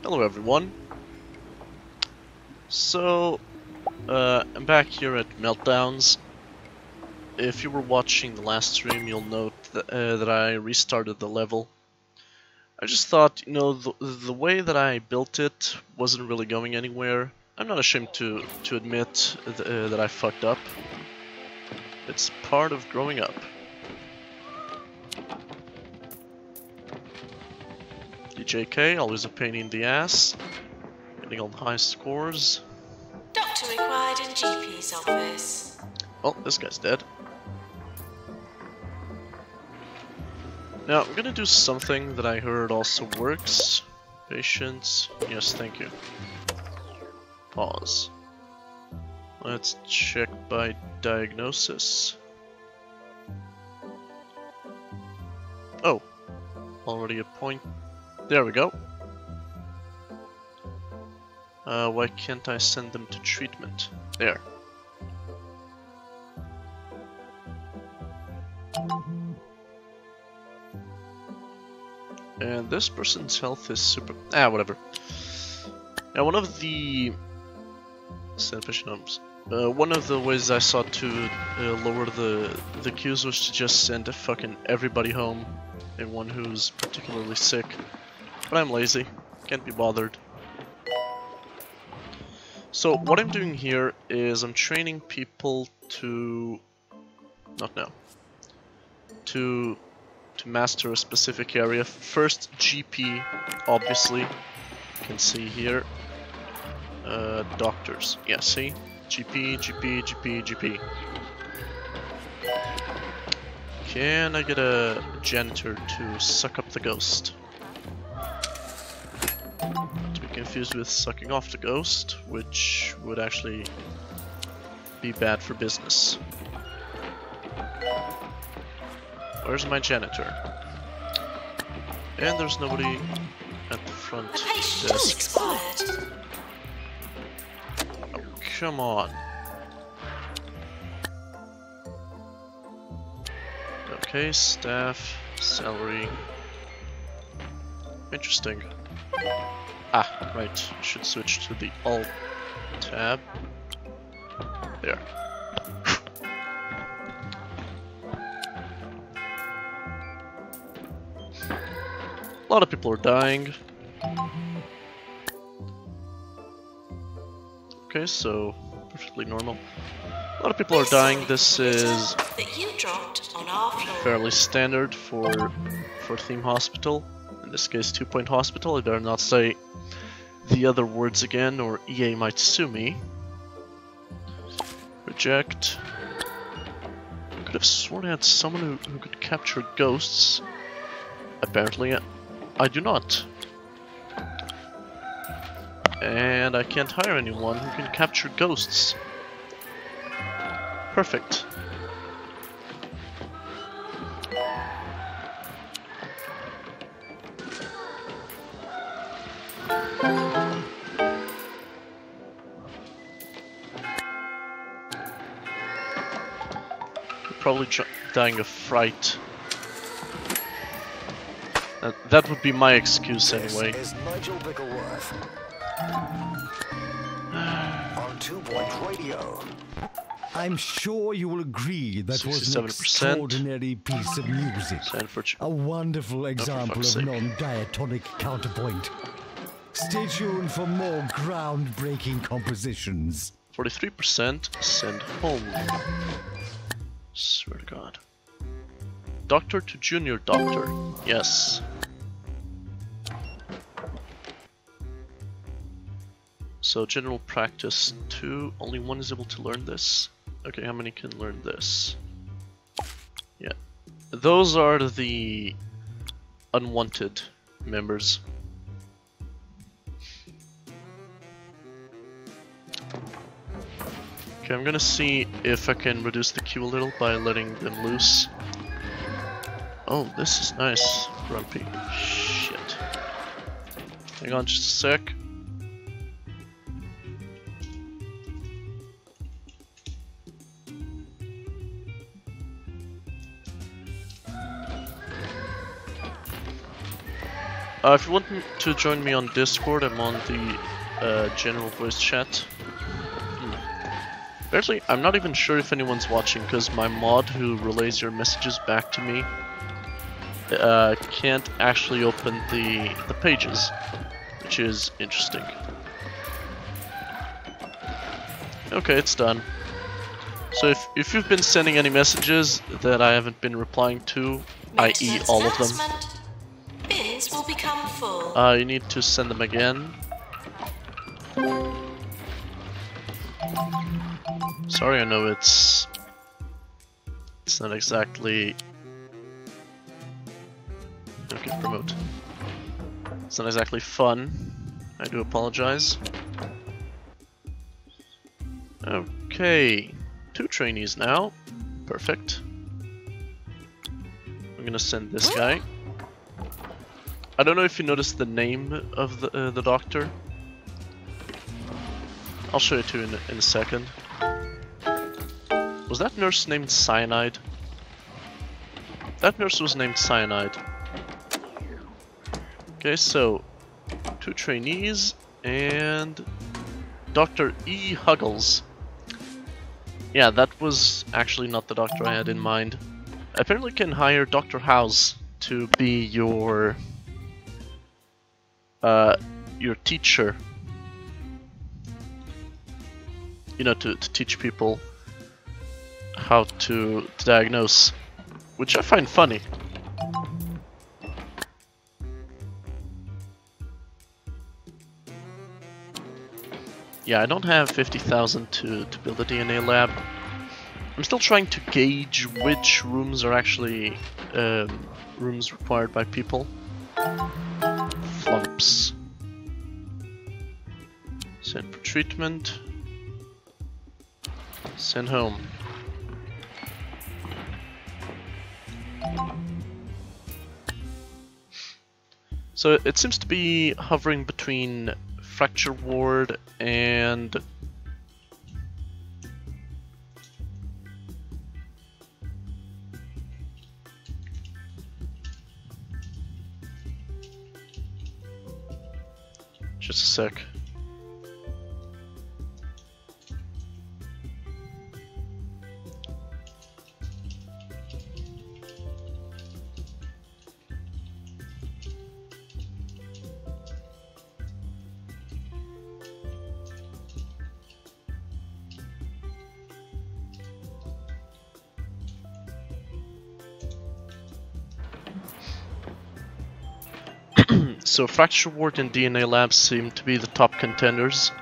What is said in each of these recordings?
Hello everyone. So, I'm back here at Meltdowns. If you were watching the last stream, you'll note that I restarted the level. I just thought, you know, the way that I built it wasn't really going anywhere. I'm not ashamed to admit that I fucked up. It's part of growing up. DJK, always a pain in the ass. Getting all the high scores. Doctor required in GP's office. Oh, this guy's dead. Now, I'm gonna do something that I heard also works. Patience. Yes, thank you. Pause. Let's check by diagnosis. Oh, already a point. There we go. Why can't I send them to treatment? There. And this person's health is super... whatever. Now, one of the... one of the ways I saw to lower the queues was to just send fucking everybody home, and one who's particularly sick. But I'm lazy. Can't be bothered. So what I'm doing here is I'm training people to... not now. To master a specific area. First, GP, obviously. You can see here. Doctors. Yeah, see? GP, GP, GP, GP. Can I get a janitor to suck up the ghost? Not to be confused with sucking off the ghost, which would actually be bad for business. Where's my janitor? And there's nobody at the front desk. Oh, come on. Okay, staff, salary. Interesting. Ah, right. I should switch to the Alt tab. There. A lot of people are dying. Okay, so perfectly normal. A lot of people are dying. This is fairly standard for theme hospital. In this case, 2-point hospital. I better not say the other words again, or EA might sue me. Reject. I could have sworn I had someone who could capture ghosts. Apparently, I do not. And I can't hire anyone who can capture ghosts. Perfect. Probably dying of fright. That would be my excuse anyway. This is Nigel Bickleworth. On 2-point radio. I'm sure you will agree that was an extraordinary piece of music. A wonderful example of non-diatonic counterpoint. Stay tuned for more groundbreaking compositions. 43% send home. Swear to God. Doctor to junior doctor. Yes. So general practice 2. Only one is able to learn this. Okay, how many can learn this? Yeah. Those are the unwanted members. Okay, I'm gonna see if I can reduce the queue a little by letting them loose. Oh, this is nice, Grumpy. Shit. Hang on just a sec. If you want to join me on Discord, I'm on the general voice chat. Apparently, I'm not even sure if anyone's watching, because my mod who relays your messages back to me can't actually open the pages, which is interesting. Okay, it's done. So if you've been sending any messages that I haven't been replying to, i.e. all of them, bins will become full. You need to send them again. Sorry, I know it's not exactly... Okay, promote. It's not exactly fun. I do apologize. Okay, 2 trainees now. Perfect. I'm gonna send this guy. I don't know if you noticed the name of the doctor. I'll show it to you in a second. Was that nurse named Cyanide? That nurse was named Cyanide. Okay, so 2 trainees and Dr. E. Huggles. Yeah, that was actually not the doctor I had in mind. I apparently can hire Dr. House to be your teacher. You know, to teach people how to diagnose, which I find funny. Yeah, I don't have 50,000 to build a DNA lab. I'm still trying to gauge which rooms are actually rooms required by people. Flumps. Send for treatment. Send home. So it seems to be hovering between fracture ward and just a sec. So fracture ward and DNA labs seem to be the top contenders.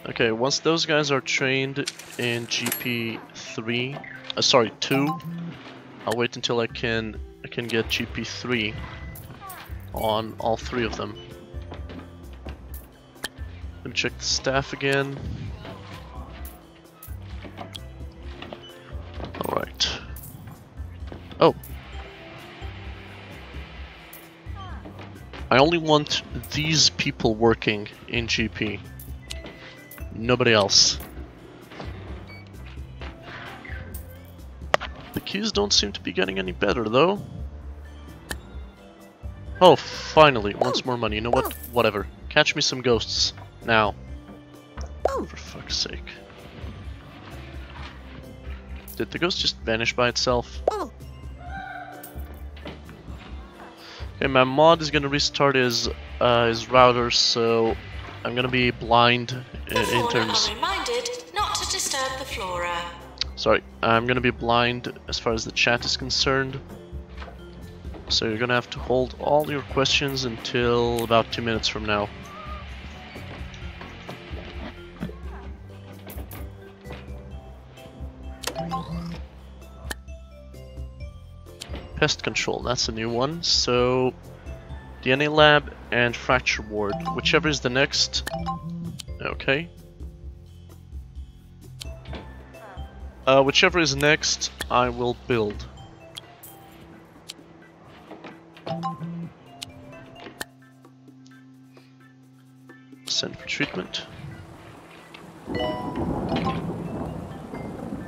Okay, once those guys are trained in GP 2, I'll wait until I can get GP 3 on all 3 of them. Let me check the staff again. All right. Oh. I only want these people working in GP. Nobody else. The keys don't seem to be getting any better though. Oh, finally, once more money. You know what? Whatever. Catch me some ghosts. Now. For fuck's sake. Did the ghost just vanish by itself? Okay, my mod is gonna restart his router, so I'm gonna be blind in terms. Are reminded not to disturb the flora. Sorry, I'm gonna be blind as far as the chat is concerned. So you're gonna have to hold all your questions until about 2 minutes from now. Pest control, that's a new one. So DNA lab and fracture ward, whichever is the next. Okay. Whichever is next, I will build. Send for treatment.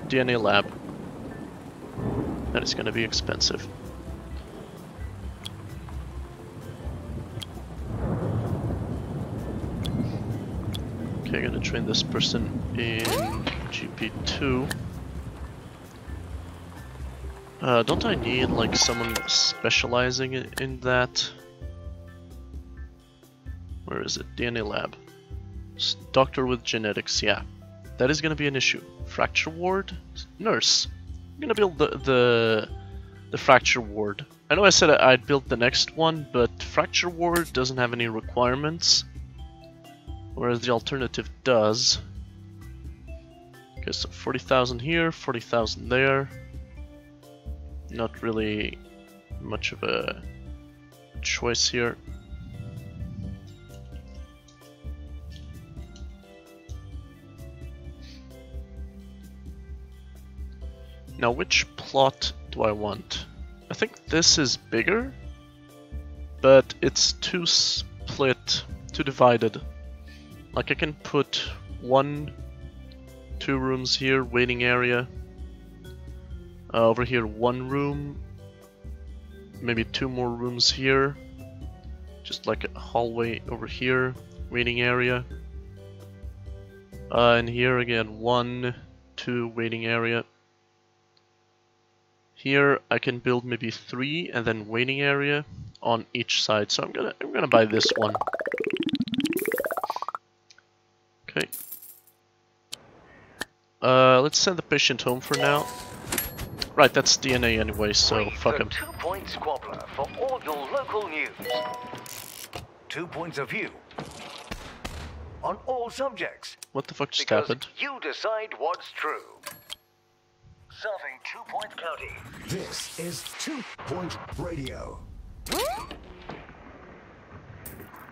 DNA lab. That is going to be expensive. Okay, I'm gonna train this person in GP2. Don't I need like someone specializing in that? Where is it? DNA lab. Doctor with genetics, yeah. That is gonna be an issue. Fracture ward? Nurse. I'm gonna build the fracture ward. I know I said I'd build the next one, but fracture ward doesn't have any requirements. Whereas the alternative does. Okay, so 40,000 here, 40,000 there. Not really much of a choice here. Now, which plot do I want? I think this is bigger, but it's too split, too divided. Like I can put 1, 2 rooms here, waiting area. Over here 1 room, maybe 2 more rooms here. Just like a hallway over here, waiting area. And here again 1, 2 waiting area. Here I can build maybe 3 and then waiting area on each side. So I'm gonna buy this one. Okay. Let's send the patient home for now. Right, that's DNA anyway, so fuck him. 2-point squabbler for all your local news. 2 points of view on all subjects. What the fuck just Because happened? you decide what's true. Serving 2-point county. This is 2-point radio.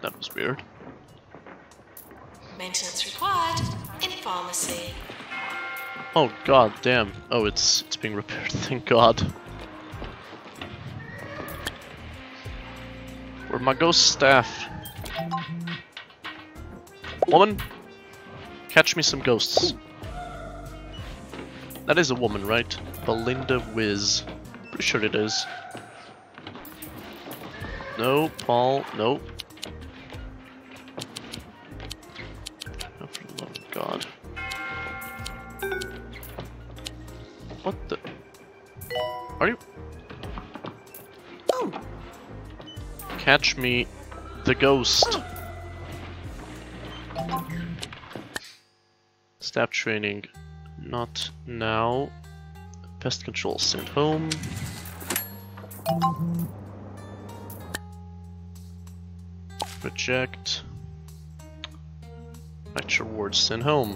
That was weird. Maintenance required in pharmacy. Oh god damn. Oh, it's being repaired, thank god. Where'd my ghost staff? Woman! Catch me some ghosts. That is a woman, right? Belinda Wiz. Pretty sure it is. No, Paul, no. Oh, for the love of God. What the? Are you? Oh! Catch me, the ghost. Staff training. Not now. Pest control sent home. Reject. Fracture ward sent home.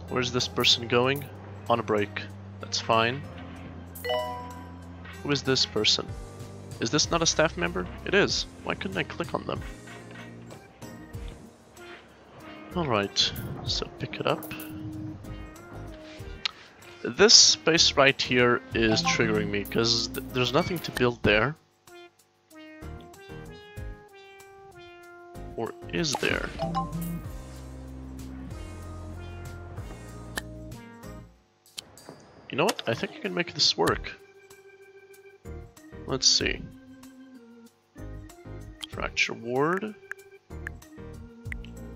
Where's this person going? On a break. That's fine. Who is this person? Is this not a staff member? It is. Why couldn't I click on them? Alright, so pick it up. This space right here is triggering me, because there's nothing to build there. Or is there? You know what? I think I can make this work. Let's see. Fracture ward.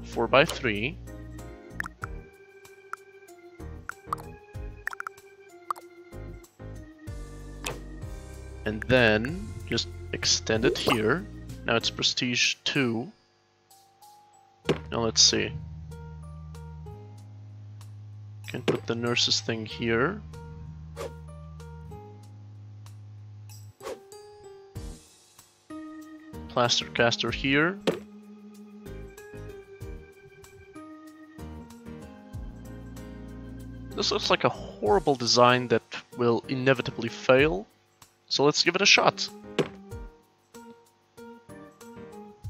4x3. And then just extend it here. Now it's prestige 2. Now let's see. Can put the nurses thing here. Plaster caster here. This looks like a horrible design that will inevitably fail. So let's give it a shot.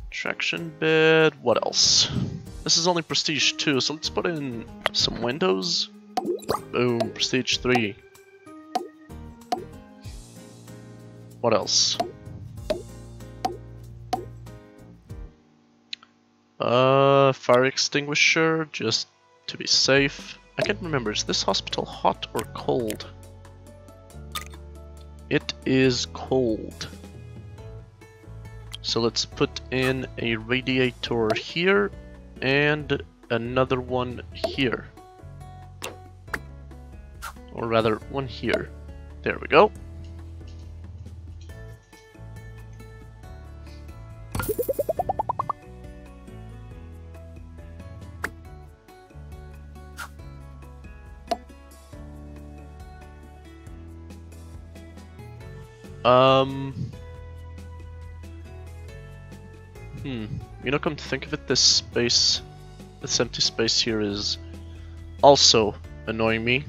Traction bed, what else? This is only prestige 2, so let's put in some windows. Boom, prestige 3. What else? Fire extinguisher, just to be safe. I can't remember, is this hospital hot or cold? It is cold. So let's put in a radiator here and another one here. Or rather, one here. There we go. You know, come to think of it, this space, this empty space here is also annoying me.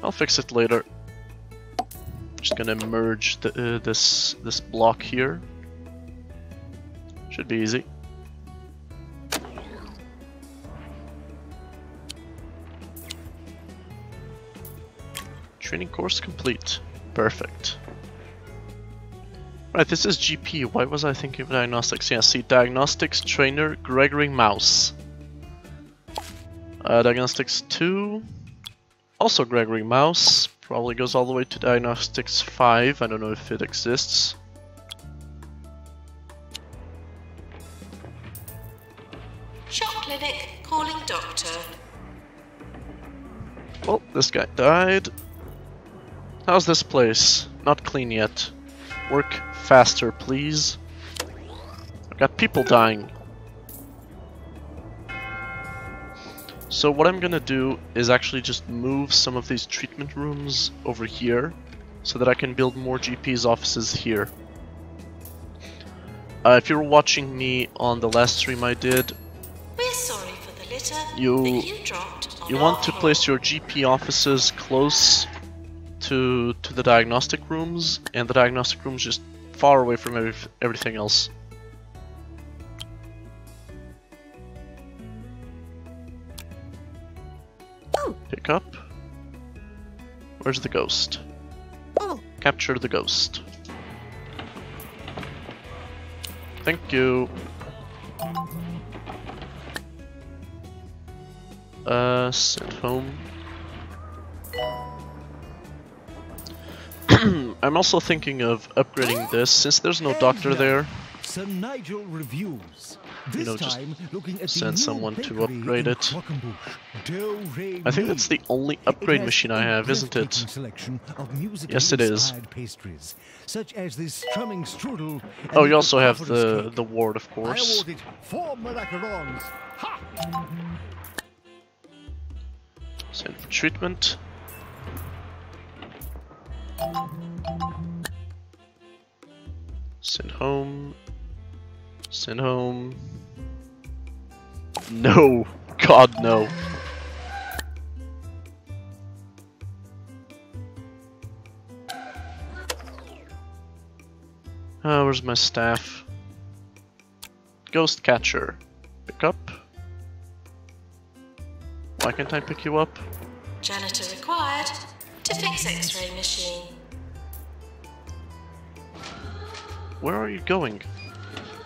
I'll fix it later. Just gonna merge this block here. Should be easy. Training course complete. Perfect. Right, this is GP. Why was I thinking of diagnostics? Yeah, see, diagnostics trainer Gregory Mouse. Diagnostics 2. Also Gregory Mouse. Probably goes all the way to diagnostics 5. I don't know if it exists. Shop clinic calling doctor. Well, this guy died. How's this place? Not clean yet. Work faster, please. I've got people dying. So what I'm gonna do is actually just move some of these treatment rooms over here so that I can build more GP's offices here. If you were watching me on the last stream I did, we're sorry for the litter you dropped on you want to place your GP offices close to the diagnostic rooms, and the diagnostic rooms just far away from everything else. Pick up. Where's the ghost? Capture the ghost. Thank you. Send home. I'm also thinking of upgrading this, since there's no doctor there. Sir Nigel reviews. You know, just send someone to upgrade it. I think that's the only upgrade machine I have, isn't it? Yes, it is. Such as this strumming strudel. Oh, you also have the ward, of course. Send for treatment. Send home. Send home. No! God, no. Where's my staff? Ghost catcher. Pick up. Why can't I pick you up? Janitor required to fix X-ray machine. Where are you going?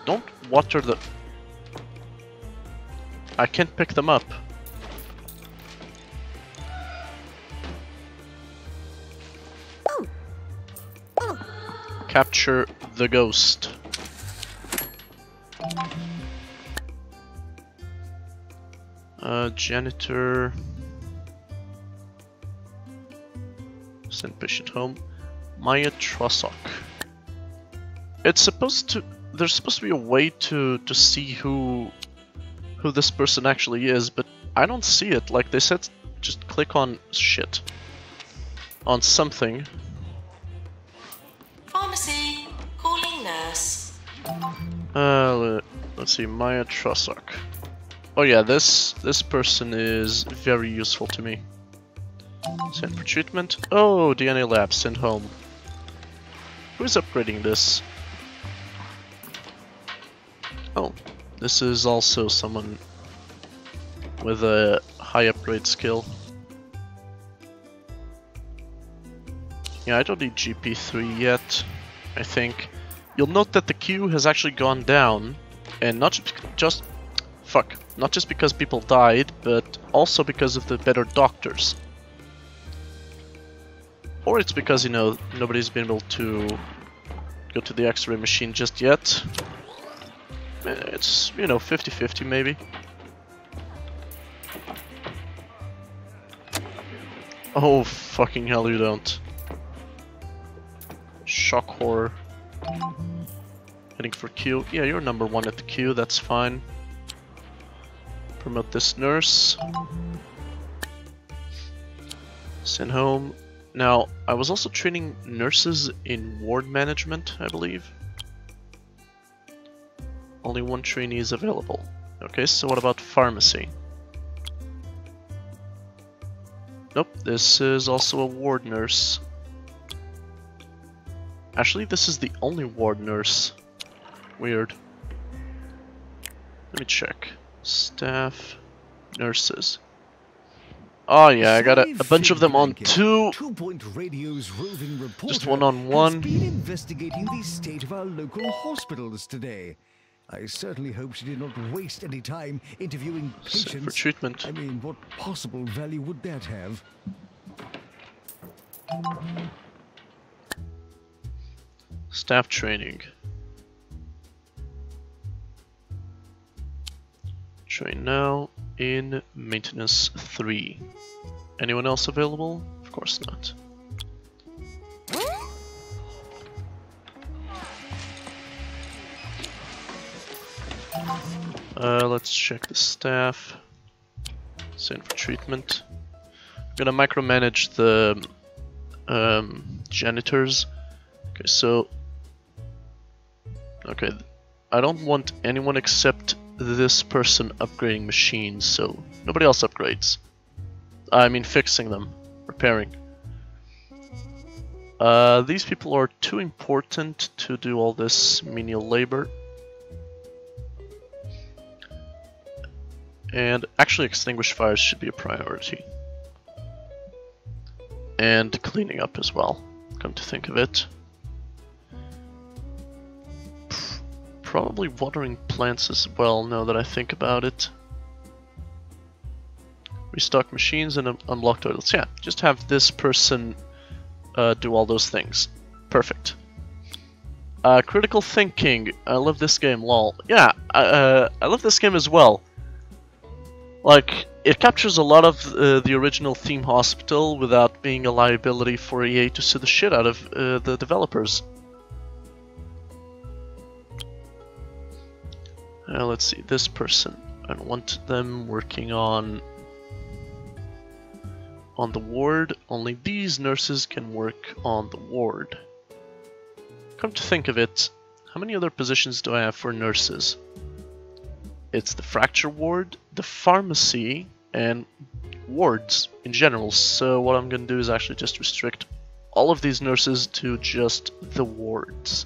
Don't water the... I can't pick them up. Capture the ghost. Janitor. Send patient home. Maya Trosok. It's supposed to... There's supposed to be a way to see who this person actually is, but I don't see it. Like they said, just click on shit. On something. Pharmacy, calling nurse. Let's see, Maya Trosok. Oh yeah, this person is very useful to me. Send for treatment. Oh, DNA lab, send home. Who is upgrading this? Oh, this is also someone with a high upgrade skill. Yeah, I don't need GP3 yet, I think. You'll note that the queue has actually gone down, and not just because people died, but also because of the better doctors. Or it's because, you know, nobody's been able to go to the X-ray machine just yet. It's, you know, 50-50 maybe. Oh, fucking hell you don't. Shock horror. Heading for Q. Yeah, you're number 1 at the Q, that's fine. Promote this nurse. Send home. Now, I was also training nurses in ward management, I believe. Only 1 trainee is available. Okay, so what about pharmacy? Nope, this is also a ward nurse. Actually, this is the only ward nurse. Weird. Let me check. Staff, nurses. Oh yeah, I got a bunch of them on 2. 2-point radio's roving reporter just 1-on-1. has been investigating the state of our local hospitals today. I certainly hope she did not waste any time interviewing patients. For treatment. I mean, what possible value would that have? Staff training. Train now in maintenance 3. Anyone else available? Of course not. Let's check the staff. Send for treatment. I'm gonna micromanage the janitors. Okay, so... Okay, I don't want anyone except this person upgrading machines, so nobody else upgrades. I mean fixing them, repairing. These people are too important to do all this menial labor. And actually extinguish fires should be a priority. And cleaning up as well, come to think of it. Probably watering plants as well, now that I think about it. Restock machines and unblock toilets. Yeah, just have this person do all those things. Perfect. Critical thinking. I love this game, lol. Yeah, I love this game as well. Like, it captures a lot of the original theme hospital without being a liability for EA to sue the shit out of the developers. Let's see, this person. I want them working on the ward. Only these nurses can work on the ward. Come to think of it, how many other positions do I have for nurses? It's the fracture ward, the pharmacy, and wards in general. So what I'm going to do is actually just restrict all of these nurses to just the wards.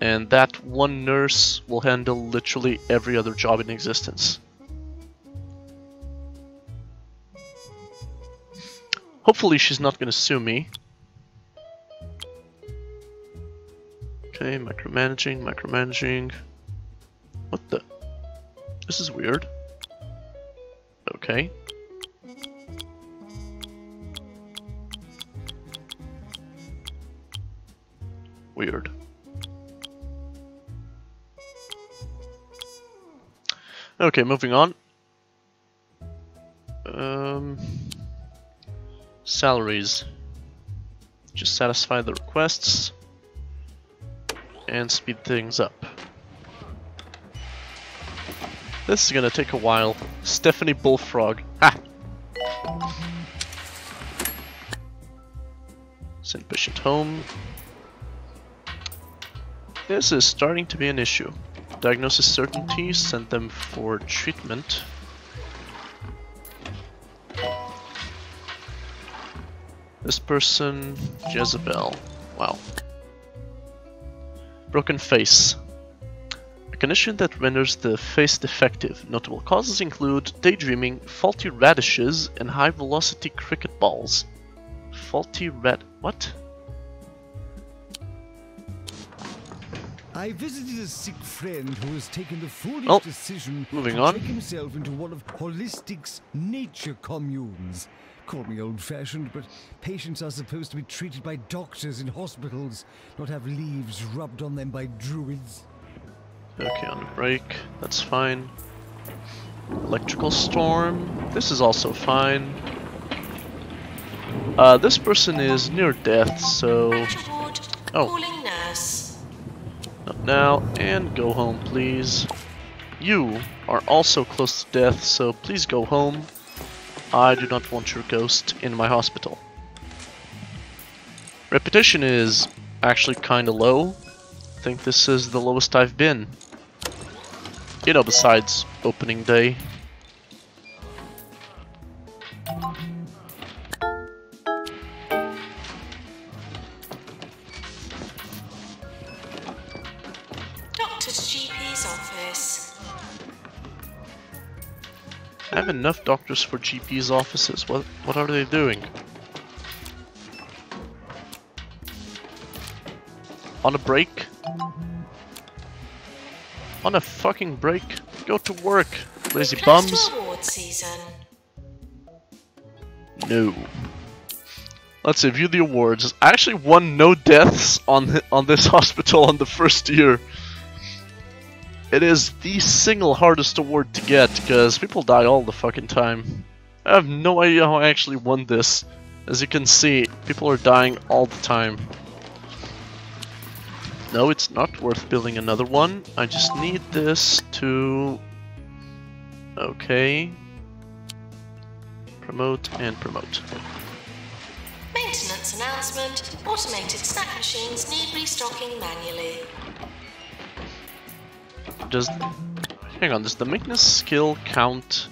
And that one nurse will handle literally every other job in existence. Hopefully she's not going to sue me. Okay, micromanaging. What the? This is weird. Okay. Weird. Okay, moving on. Salaries. Just satisfy the requests and speed things up. This is gonna take a while. Stephanie Bullfrog. Ha! Send patient home. This is starting to be an issue. Diagnosis certainty, send them for treatment. This person, Jezebel. Wow. Broken face. A condition that renders the face defective. Notable causes include daydreaming, faulty radishes, and high-velocity cricket balls. Faulty what? I visited a sick friend who has taken the foolish decision to take himself into one of Holistic's nature communes. Call me old-fashioned, but patients are supposed to be treated by doctors in hospitals, not have leaves rubbed on them by druids. Okay, on the break, that's fine. Electrical storm, this is also fine. This person is near death, so... Oh. Calling nurse. Not now, and go home, please. You are also close to death, so please go home. I do not want your ghost in my hospital. Reputation is actually kinda low. I think this is the lowest I've been. You know, besides opening day. Doctor's GP's office. I have enough doctors for GP's offices. What are they doing? On a break? On a fucking break? Go to work, lazy bums. To award season. No. Let's see, view the awards. I actually won no deaths on this hospital on the first year. It is the single hardest award to get, because people die all the fucking time. I have no idea how I actually won this. As you can see, people are dying all the time. No, it's not worth building another one. I just need this to... Okay. Promote and promote. Maintenance announcement. Automated snack machines need restocking manually. Hang on, does the maintenance skill count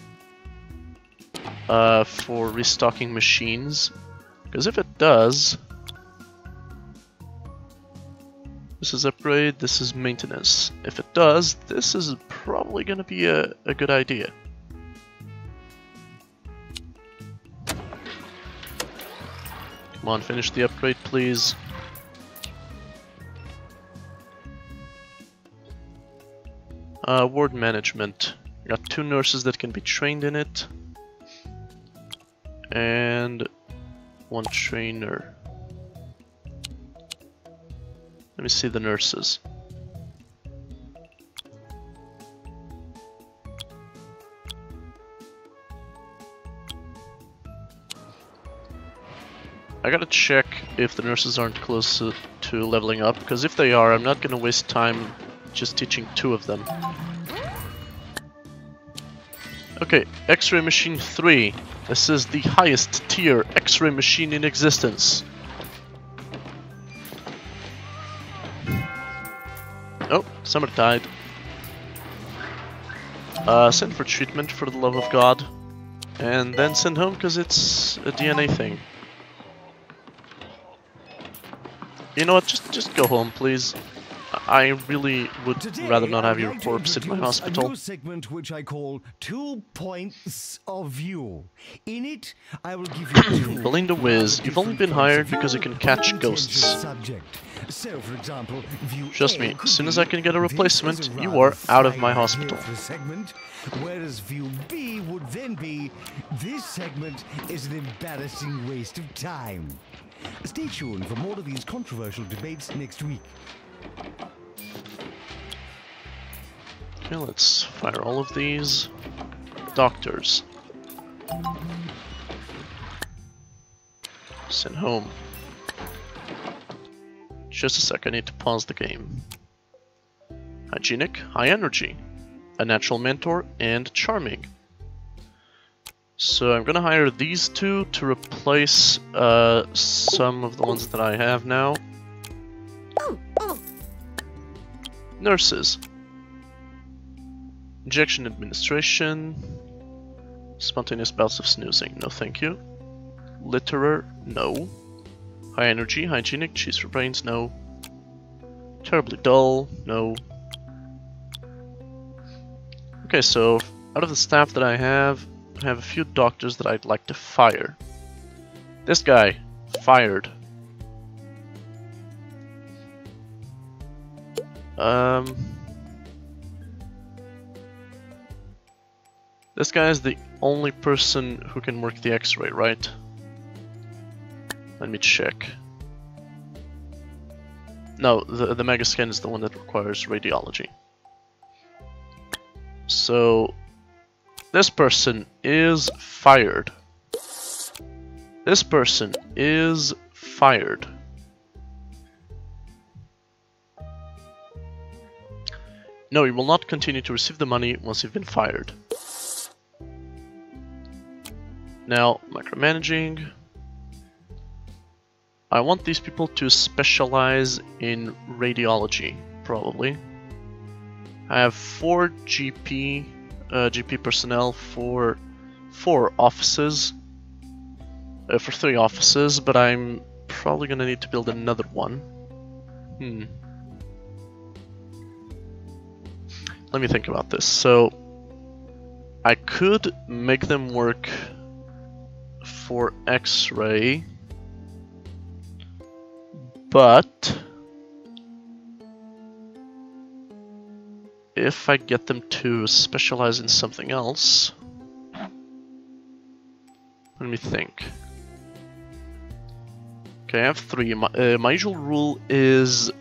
for restocking machines? Because if it does... This is upgrade, this is maintenance. If it does, this is probably gonna be a good idea. Come on, finish the upgrade, please. Ward management. I got 2 nurses that can be trained in it. And 1 trainer. Let me see the nurses. I gotta check if the nurses aren't close to leveling up, because if they are, I'm not gonna waste time just teaching 2 of them. Okay, X-ray machine 3. This is the highest tier X-ray machine in existence. Oh, somebody died. Send for treatment for the love of God. And then send home because it's a DNA thing. You know what, just go home, please. I really would rather not have your corpse in my hospital. A new segment which I call 2 Points of View. In it, I will give you 2 Belinda Wiz, you've only been hired because you can catch ghosts. So, for example, view Trust me, as soon as I can get a replacement, you are out of my hospital. Segment, whereas view B would then be, this segment is an embarrassing waste of time. Stay tuned for more of these controversial debates next week. Okay, let's fire all of these. Doctors. Send home. Just a sec, I need to pause the game. Hygienic, high energy. A natural mentor, and charming. So I'm gonna hire these 2 to replace some of the ones that I have now. Nurses. Injection administration. Spontaneous bouts of snoozing. No thank you. Litterer. No. High energy. Hygienic. Cheese for brains. No. Terribly dull. No. Okay, so out of the staff that I have a few doctors that I'd like to fire. This guy. Fired. This guy is the only person who can work the X-ray, right? Let me check. No, the Mega Scan is the one that requires radiology. So this person is fired. This person is fired. No, you will not continue to receive the money once you've been fired. Now, micromanaging. I want these people to specialize in radiology, probably. I have 4 GP personnel for 4 offices. For 3 offices, but I'm probably gonna need to build another one. Let me think about this. So, I could make them work for X-ray, but if I get them to specialize in something else, let me think. Okay, I have 3. My usual rule is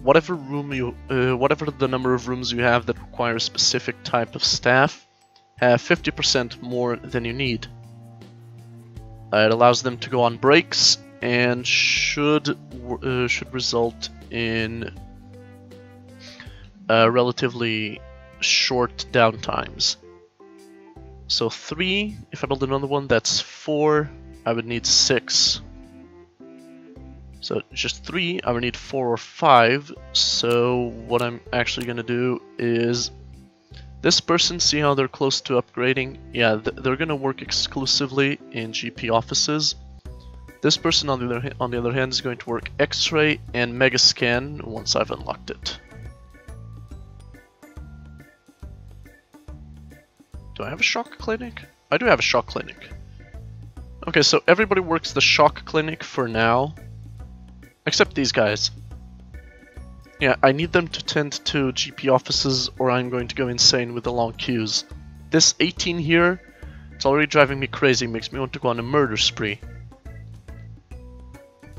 whatever the number of rooms you have that require a specific type of staff, have 50% more than you need. It allows them to go on breaks and should result in relatively short downtimes. So 3, if I build another one, that's 4. I would need 6. So just 3, I would need 4 or 5. So what I'm actually going to do is this person, see how they're close to upgrading? Yeah, they're going to work exclusively in GP offices. This person, on the other hand, is going to work X-ray and Megascan once I've unlocked it. Do I have a shock clinic? I do have a shock clinic. Okay, so everybody works the shock clinic for now. Except these guys. Yeah, I need them to tend to GP offices or I'm going to go insane with the long queues. This 18 here, it's already driving me crazy, makes me want to go on a murder spree.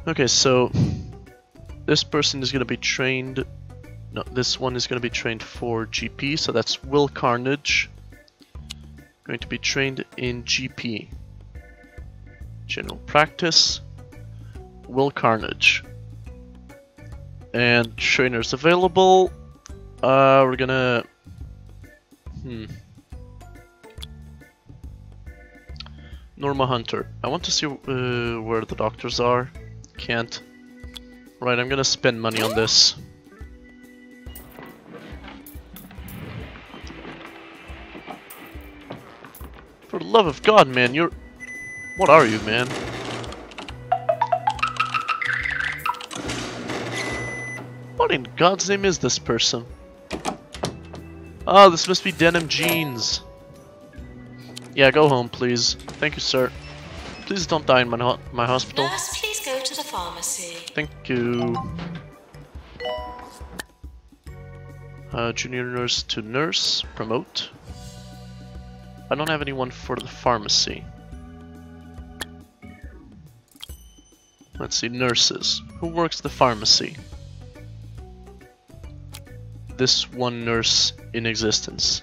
Okay, so this person is going to be trained... No, this one is going to be trained for GP, so that's Will Carnage. Going to be trained in GP. General Practice. Will Carnage. And trainers available. We're gonna... Norma Hunter. I want to see where the doctors are. Can't. Right, I'm gonna spend money on this. For the love of God, man, you're... What are you, man? What in God's name is this person? Oh, this must be Denim Jeans. Yeah, go home, please. Thank you, sir. Please don't die in my hospital. Nurse, please go to the pharmacy. Thank you. Junior nurse to nurse. Promote. I don't have anyone for the pharmacy. Let's see, nurses. Who works the pharmacy? This one nurse in existence.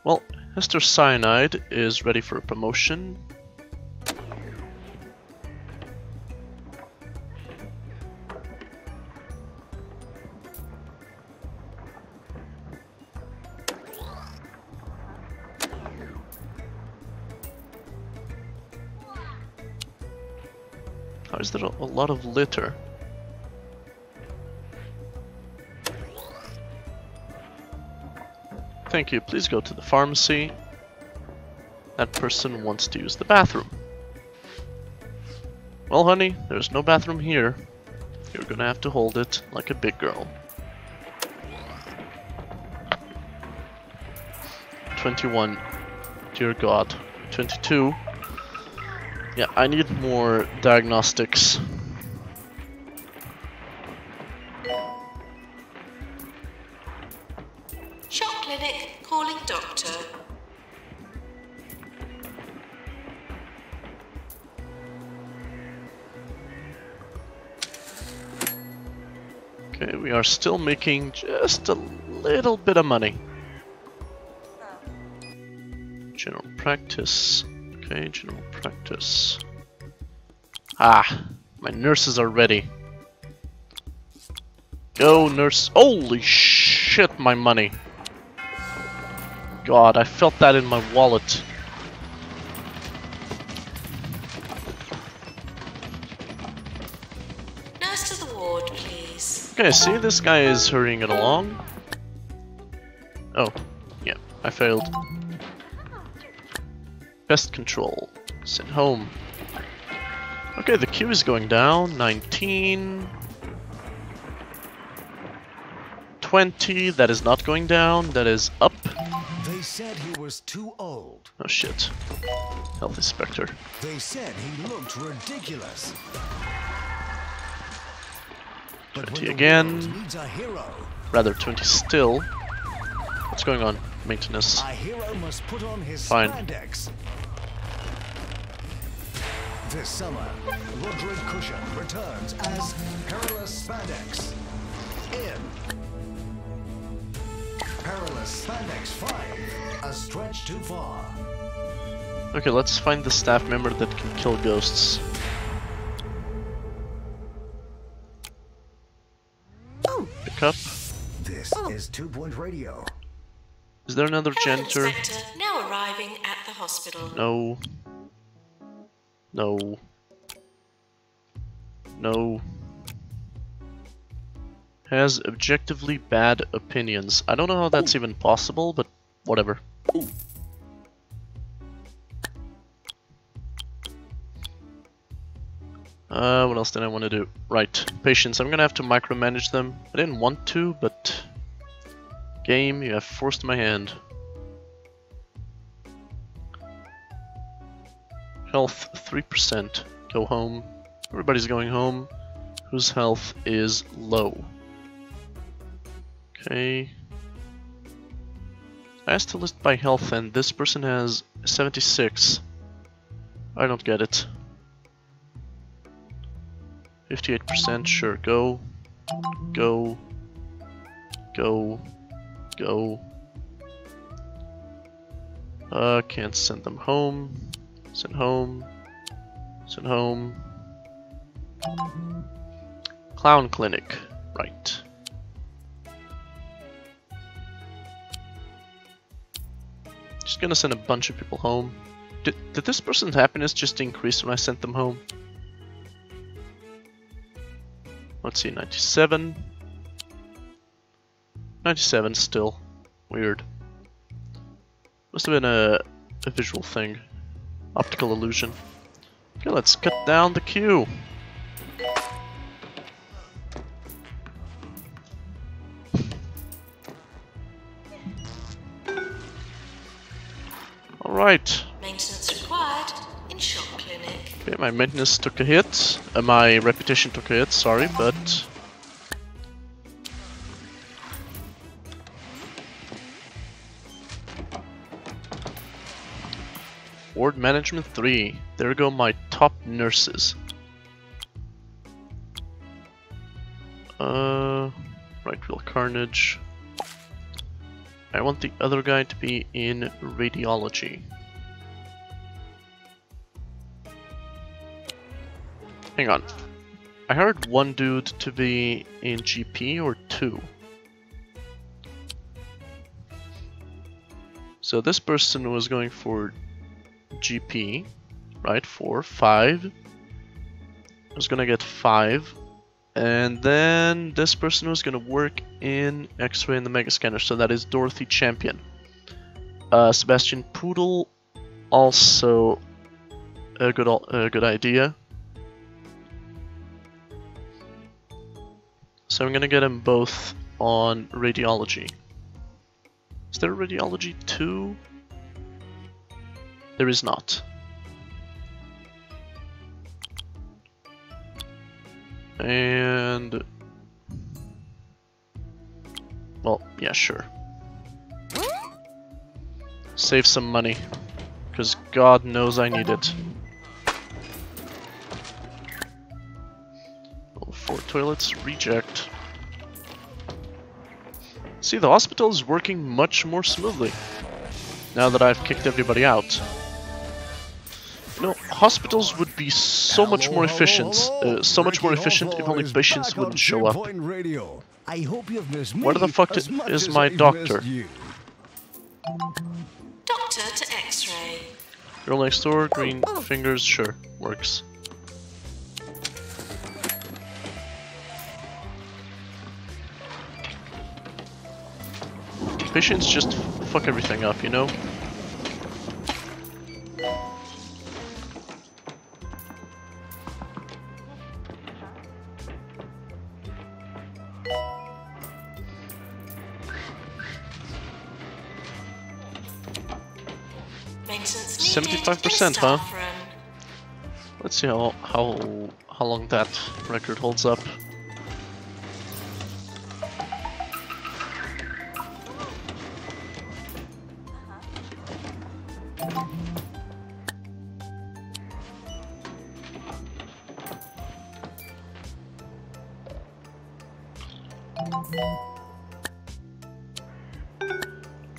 Well, Hester Cyanide is ready for a promotion. How is there a lot of litter? Thank you, please go to the pharmacy. That person wants to use the bathroom. Well, honey, there's no bathroom here. You're gonna have to hold it like a big girl. 21. Dear God. 22. Yeah, I need more diagnostics. Shock clinic calling doctor. Okay, we are still making just a little bit of money. General practice. Okay, general practice. Ah, my nurses are ready. Go, nurse. Holy shit, my money. God, I felt that in my wallet. Nurse to the ward, please. Okay, see, this guy is hurrying it along. Oh, yeah, I failed. Pest control. Send home. Okay, the queue is going down. 19. 20. That is not going down. That is up. They said he was too old. Oh shit. Health inspector. They said he looked ridiculous. But 20 again. Needs a hero. Rather, 20 still. What's going on? Maintenance. A hero must put on his Fine. spandex. This summer, Roderick Cushion returns as Perilous Spandex. In Perilous Spandex 5, a stretch too far. Okay, let's find the staff member that can kill ghosts. Pick up. This is 2-point radio. Is there another janitor? Inspector now arriving at the hospital. No. No. No. Has objectively bad opinions. I don't know how that's even possible, but whatever. What else did I want to do? Right, patients. I'm gonna have to micromanage them. I didn't want to, but game, you have forced my hand. Health 3%. Go home. Everybody's going home. Whose health is low? Okay. I asked to list by health, and this person has 76. I don't get it. 58%, sure, go. Go. Go. Go. Can't send them home. Send home. Send home. Clown clinic. Right. Just gonna send a bunch of people home. Did this person's happiness just increase when I sent them home? Let's see, 97. 97 still. Weird. Must have been a visual thing. Optical illusion. Okay, let's cut down the queue. Alright. Maintenance required in shock clinic. Okay, my maintenance took a hit. My reputation took a hit, sorry, but... Ward Management 3. There go my top nurses. Right wheel carnage. I want the other guy to be in radiology. Hang on. I heard one dude to be in GP or 2. So this person was going for GP, right? 4, 5. I was gonna get 5. And then this person was gonna work in X-ray and the Mega Scanner, so that is Dorothy Champion. Sebastian Poodle, also a good idea. So I'm gonna get them both on radiology. Is there a radiology 2? There is not. And... well, yeah, sure. Save some money, because God knows I need it. Level 4 toilets, reject. See, the hospital is working much more smoothly now that I've kicked everybody out. You know, hospitals would be so much more efficient, if only patients wouldn't show up. I hope you've missed me Where the fuck is my doctor? Doctor to X-ray. Girl next door, green fingers, sure, works. Patients just fuck everything up, you know? Maintenance 75%, huh? Let's see how long that record holds up.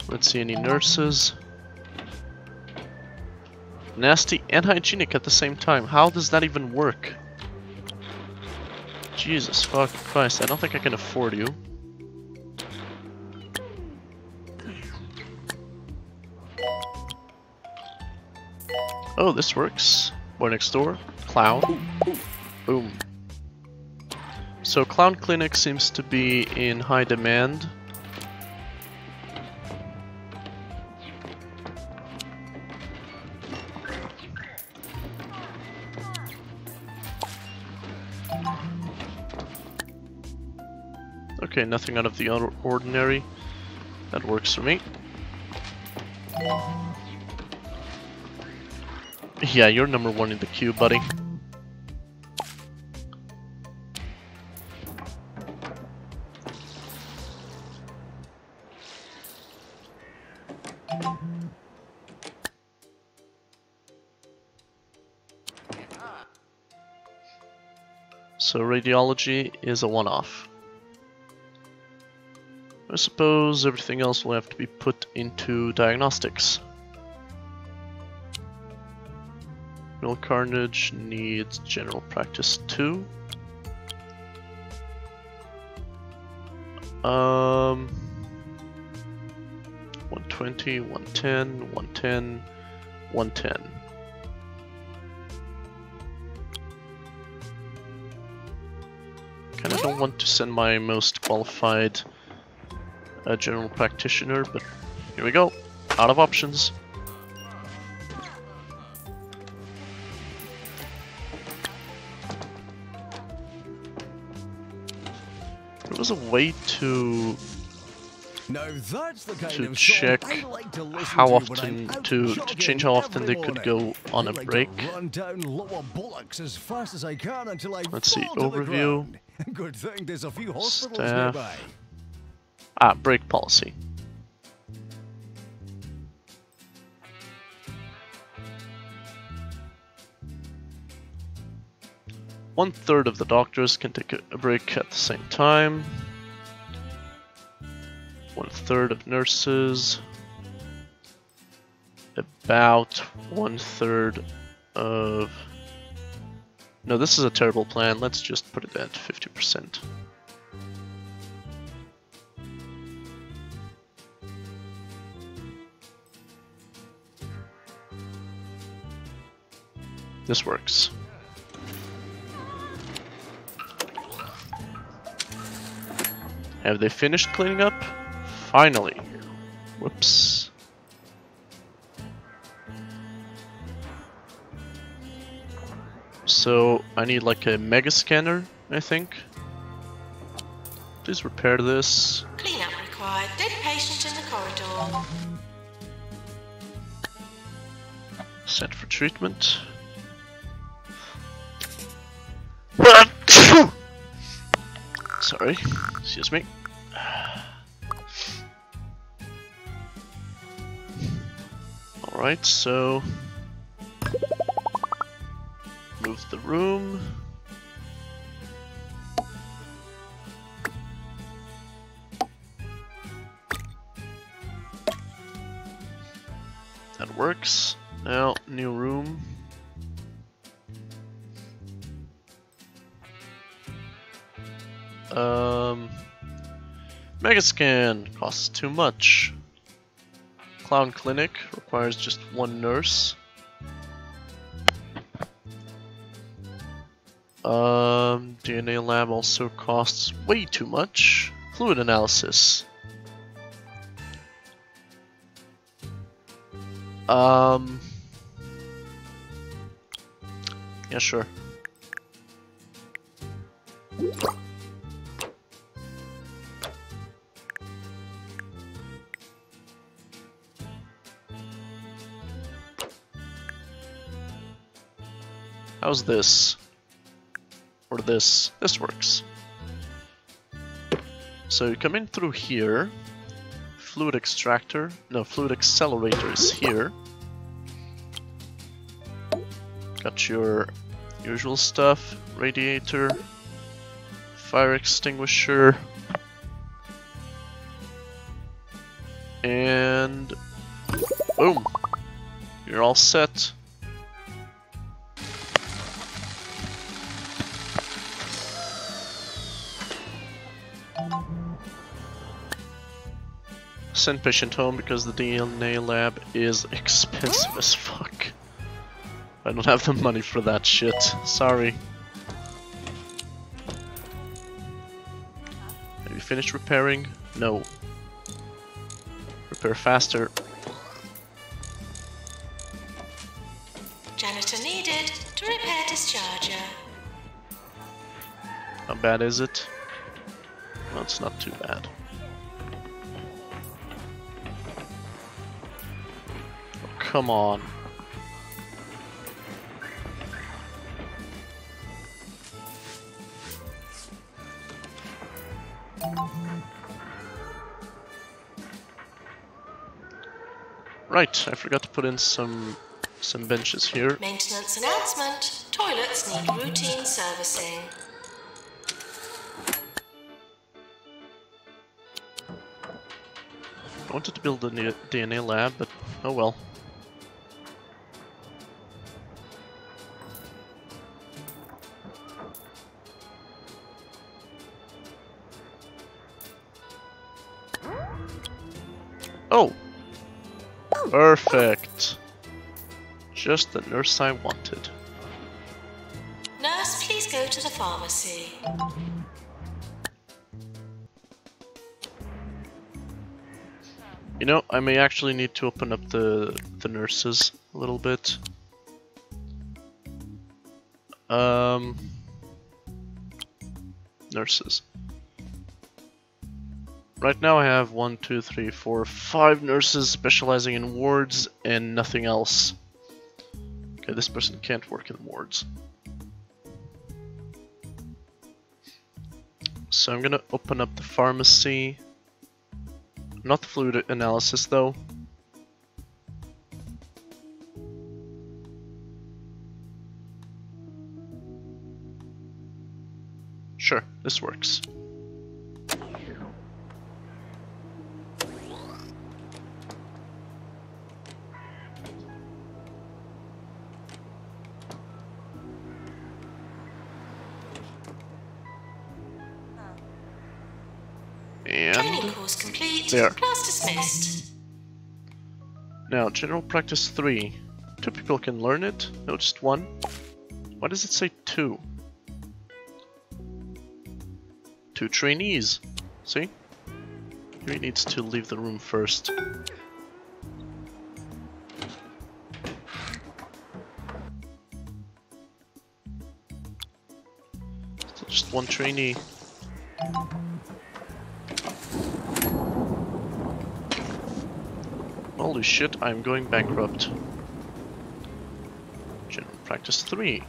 Let's see any nurses. Nasty and hygienic at the same time. How does that even work? Jesus fuck Christ, I don't think I can afford you. Oh, this works. Boy next door. Clown. Boom. So Clown Clinic seems to be in high demand. Okay, nothing out of the ordinary. That works for me. Yeah, you're number one in the queue, buddy. So radiology is a one-off. I suppose everything else will have to be put into diagnostics. Real Carnage needs general practice 2. 120, 110, 110, 110. Kinda don't want to send my most qualified general practitioner, but here we go. Out of options. There was a way to check how often to change how often they could go on a break. Let's see, overview. Good thing there's a few hospitals Staff. nearby. Break policy. One-third of the doctors can take a break at the same time. One-third of nurses. About one-third of... No, this is a terrible plan. Let's just put it at 50%. This works. Have they finished cleaning up? Finally. Whoops. So I need like a mega scanner, I think. Please repair this. Cleanup required. Dead patient in the corridor. Sent for treatment. Sorry, excuse me. Alright, so move the room. works. Now, new room. Megascan costs too much. Clown Clinic requires just one nurse. DNA lab also costs way too much. Fluid analysis. Yeah, sure. How's this? Or this? This works. So you come in through here. Fluid extractor. No, fluid accelerator is here. Got your usual stuff. Radiator. Fire extinguisher. And boom. You're all set. Send patient home because the DNA lab is expensive as fuck. I don't have the money for that shit. Sorry. Have you finished repairing? No. Repair faster. Janitor needed to repair discharger. How bad is it? Well, it's not too bad. Come on. Right, I forgot to put in some benches here. Maintenance announcement. Toilets need routine servicing. I wanted to build a DNA lab, but oh well. Oh! Perfect! Just the nurse I wanted. Nurse, please go to the pharmacy. You know, I may actually need to open up the nurses a little bit. Nurses. Right now I have 1, 2, 3, 4, 5 nurses specializing in wards and nothing else. Okay, this person can't work in wards. So I'm gonna open up the pharmacy. Not the fluid analysis though. Sure, this works. Training course complete. There. Class dismissed. Now, General Practice 3. 2 people can learn it. No, just 1. Why does it say 2? 2 trainees. See? He needs to leave the room first. Still just 1 trainee. Holy shit, I'm going bankrupt. General Practice 3.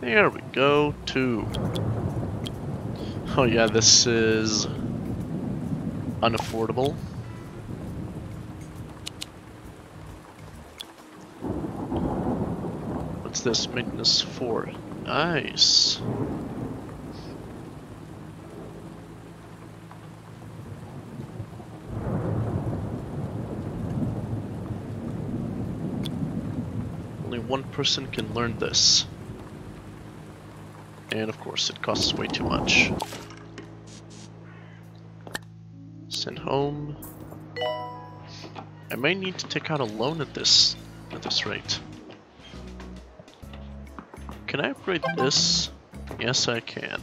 There we go, 2. Oh yeah, this is unaffordable. What's this? Maintenance 4. Nice. one person can learn this. And of course it costs way too much. Send home. I may need to take out a loan at this rate. Can I upgrade this? Yes, I can.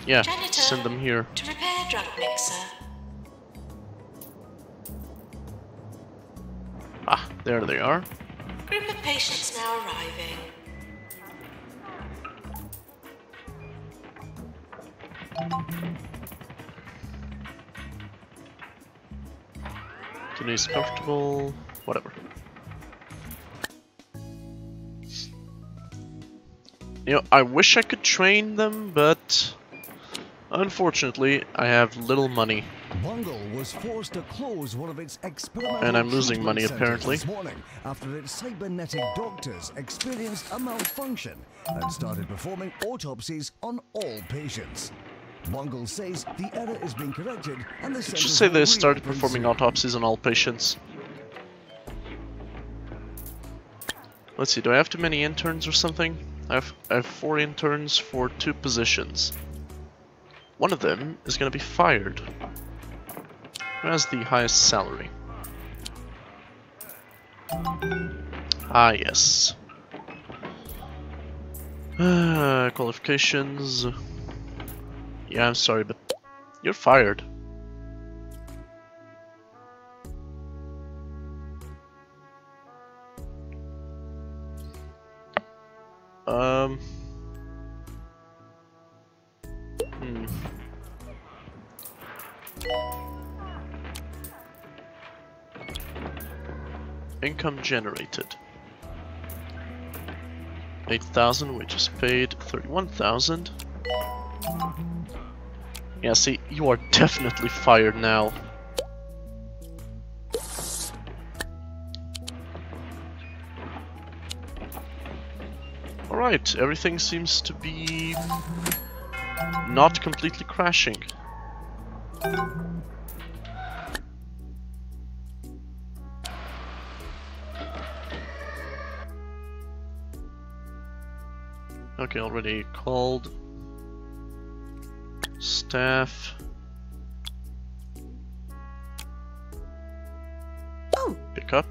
Yeah, Janitor, send them here. To repair drug mixer. Ah, there they are. Group of patients now arriving. Today's comfortable, whatever. You know, I wish I could train them, but unfortunately, I have little money. Bungle was forced to close one of its experimental and I'm losing money apparently. This morning after its cybernetic doctors experienced a malfunction and started performing autopsies on all patients. Bungle says the error is being corrected and the Just say they started performing autopsies on all patients. Let's see, do I have too many interns or something? I have 4 interns for 2 positions. One of them is going to be fired. Who has the highest salary? Ah, yes. Qualifications. Yeah, I'm sorry, but you're fired. Income generated. 8,000, wages paid 31,000. Yeah, see, you are definitely fired now. Alright, everything seems to be not completely crashing. Okay, already called. Staff. Oh. Pick up.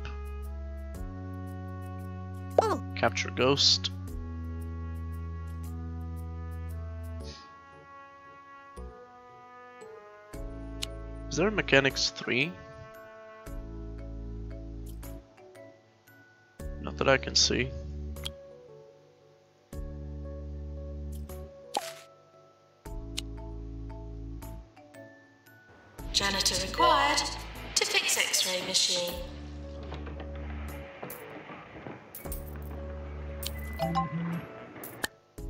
Oh. Capture ghost. Is there a mechanics 3? Not that I can see. Janitor required to fix X-ray machine.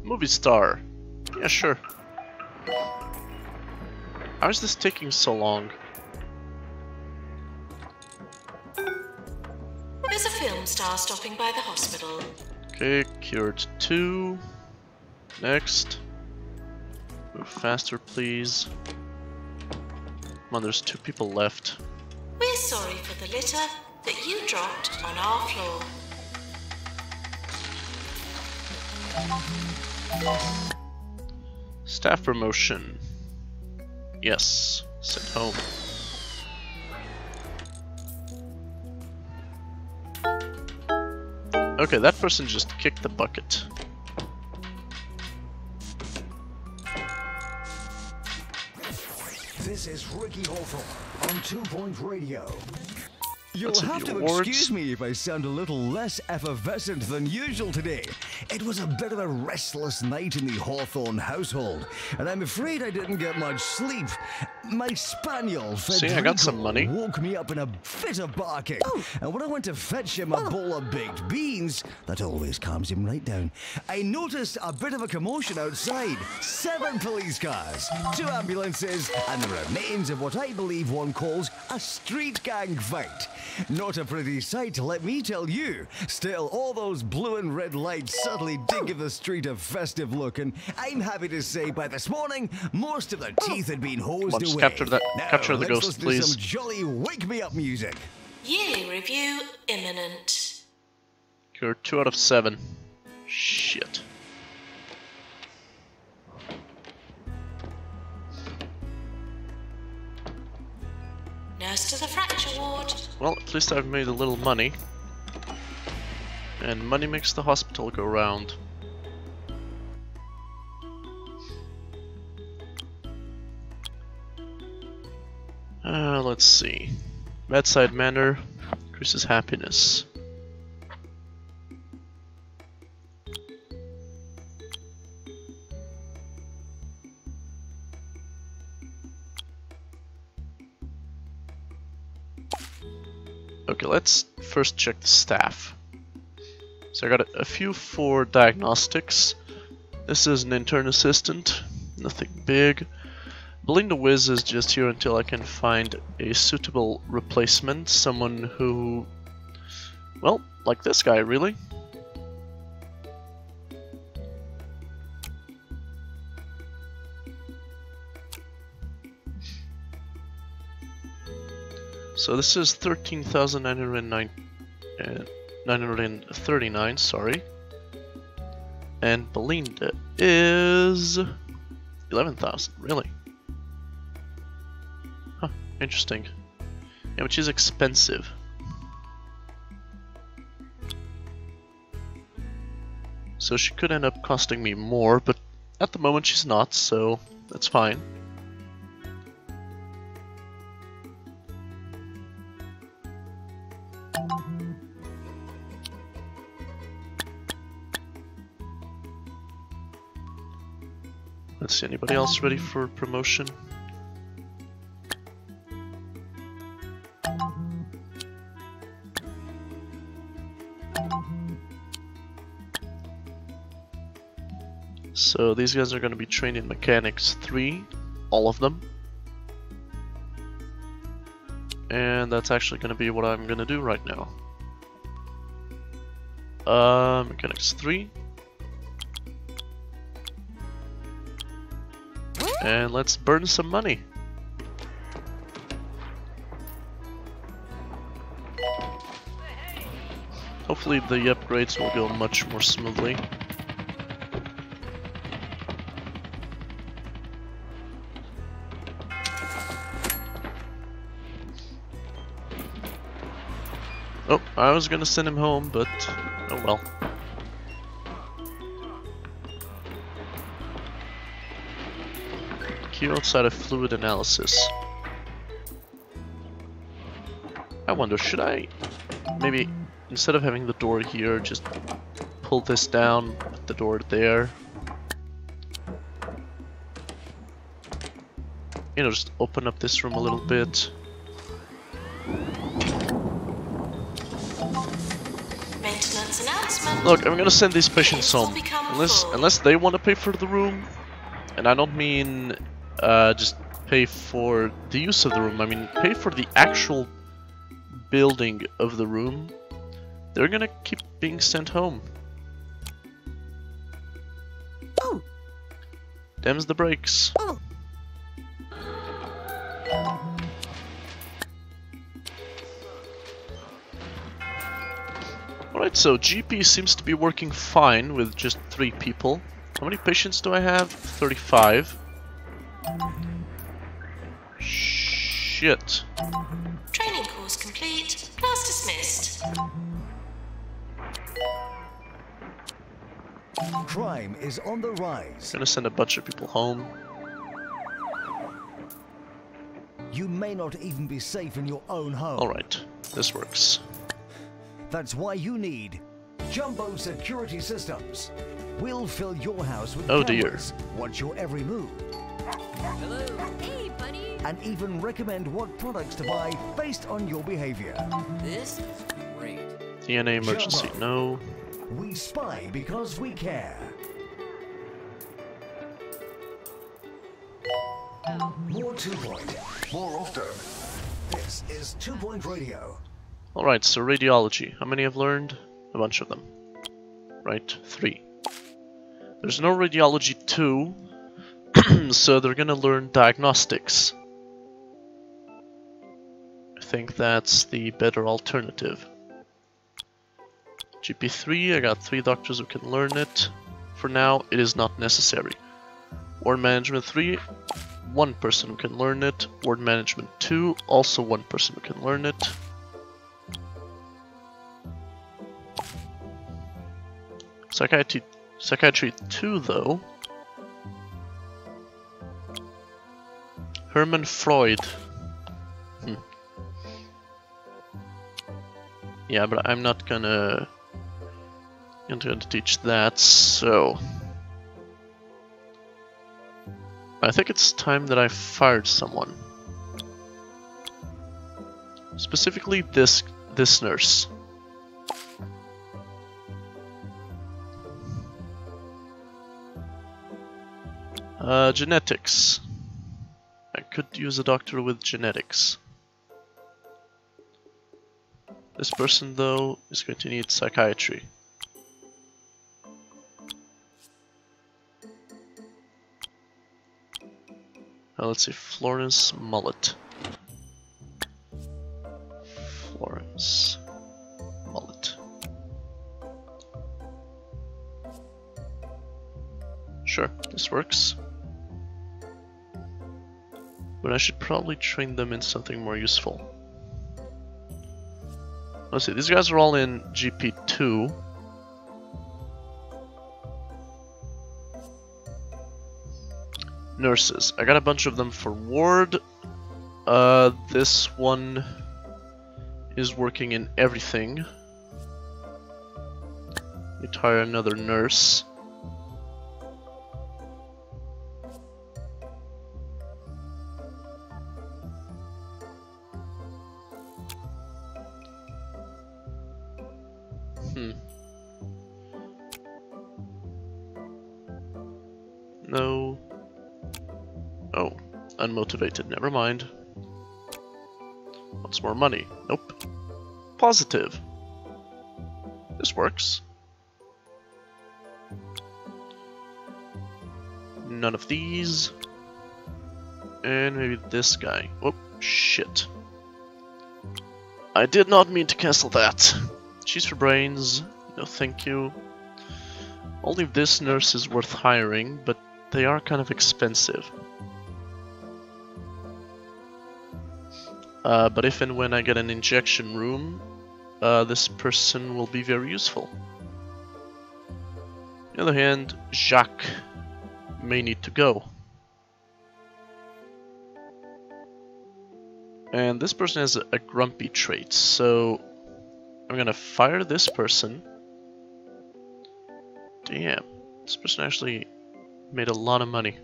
Movie star. Yeah, sure. How is this taking so long? There's a film star stopping by the hospital. Okay, cured 2. Next. Move faster, please. Come on, there's 2 people left. We're sorry for the litter that you dropped on our floor. Staff promotion. Yes, sent home. Okay, that person just kicked the bucket. This is Ricky Hawthorne on 2 Point Radio. You'll have to excuse me if I sound a little less effervescent than usual today. It was a bit of a restless night in the Hawthorne household, and I'm afraid I didn't get much sleep. My spaniel, See, I got some money. woke me up in a fit of barking. And when I went to fetch him a bowl of baked beans, that always calms him right down, I noticed a bit of a commotion outside. 7 police cars, 2 ambulances, and the remains of what I believe one calls a street gang fight. Not a pretty sight, let me tell you. Still, all those blue and red lights certainly did give the street a festive look, and I'm happy to say by this morning, most of the teeth had been hosed away. Capture that. Now, capture the let's ghost, listen to please. some jolly wake-me-up music. Yearly review imminent. You're 2 out of 7. Shit. Nurse to the fracture ward. Well, at least I've made a little money. And money makes the hospital go round. Let's see. Bedside manner increases happiness. Okay, let's first check the staff. So I got a few for diagnostics. This is an intern assistant, nothing big. Belinda Wiz is just here until I can find a suitable replacement, someone who, well, like this guy really. So this is 13,939, sorry. And Belinda is 11,000, really. Huh, interesting. Yeah, but she's expensive. So she could end up costing me more, but at the moment she's not, so that's fine. Let's see, anybody else ready for promotion? So these guys are going to be trained in Mechanics 3, all of them. And that's actually going to be what I'm going to do right now. Mechanics 3. And let's burn some money. Hopefully the upgrades will go much more smoothly. Oh, I was gonna send him home, but oh well. Queue outside of fluid analysis. I wonder, should I maybe, instead of having the door here, just pull this down, put the door there? You know, just open up this room a little bit. Maintenance announcement. Look, I'm gonna send these patients home. Unless they want to pay for the room. And I don't mean just pay for the use of the room. I mean pay for the actual building of the room. They're gonna keep being sent home. Oh. Them's the brakes. Oh. Alright, so GP seems to be working fine with just 3 people. How many patients do I have? 35. Shit. Training course complete. Class dismissed. Crime is on the rise. I'm gonna send a bunch of people home. You may not even be safe in your own home. Alright, this works. That's why you need Jumbo Security Systems. We'll fill your house with oh cameras. dear. Watch your every move. Hello. Hey, buddy. and even recommend what products to buy based on your behavior. This is great. DNA emergency, no. We spy because we care. More 2-point, more often. This is 2-point radio. Alright, so radiology. How many I've learned? A bunch of them. Right, 3. There's no radiology 2, so they're gonna learn diagnostics. I think that's the better alternative. GP3, I got 3 doctors who can learn it. For now, it is not necessary. Ward Management 3, 1 person who can learn it. Ward Management 2, also 1 person who can learn it. Psychiatry 2 though. Hermann Freud. Yeah, but I'm not gonna teach that, so I think it's time that I fired someone. Specifically this nurse. Genetics. I could use a doctor with genetics. This person, though, is going to need psychiatry. Let's see, Florence Mullet. Florence Mullet. Sure, this works. But I should probably train them in something more useful. Let's see, these guys are all in GP2. Nurses. I got a bunch of them for ward. This one is working in everything. Let me hire another nurse. No. Oh, unmotivated, never mind. Wants more money. Nope. Positive. This works. None of these. And maybe this guy. Oh, shit. I did not mean to cancel that. She's for brains. No thank you. Only this nurse is worth hiring, but they are kind of expensive. But if and when I get an injection room, this person will be very useful. On the other hand, Jacques may need to go. And this person has a grumpy trait, so I'm gonna fire this person. Damn, this person actually made a lot of money.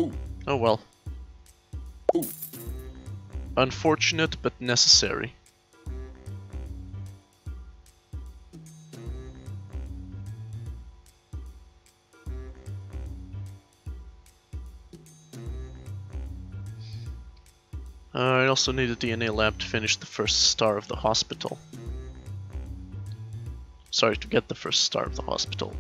Ooh. Oh well. Ooh. Unfortunate, but necessary. I also need a DNA lab to finish the first star of the hospital. Sorry, to get the first star of the hospital.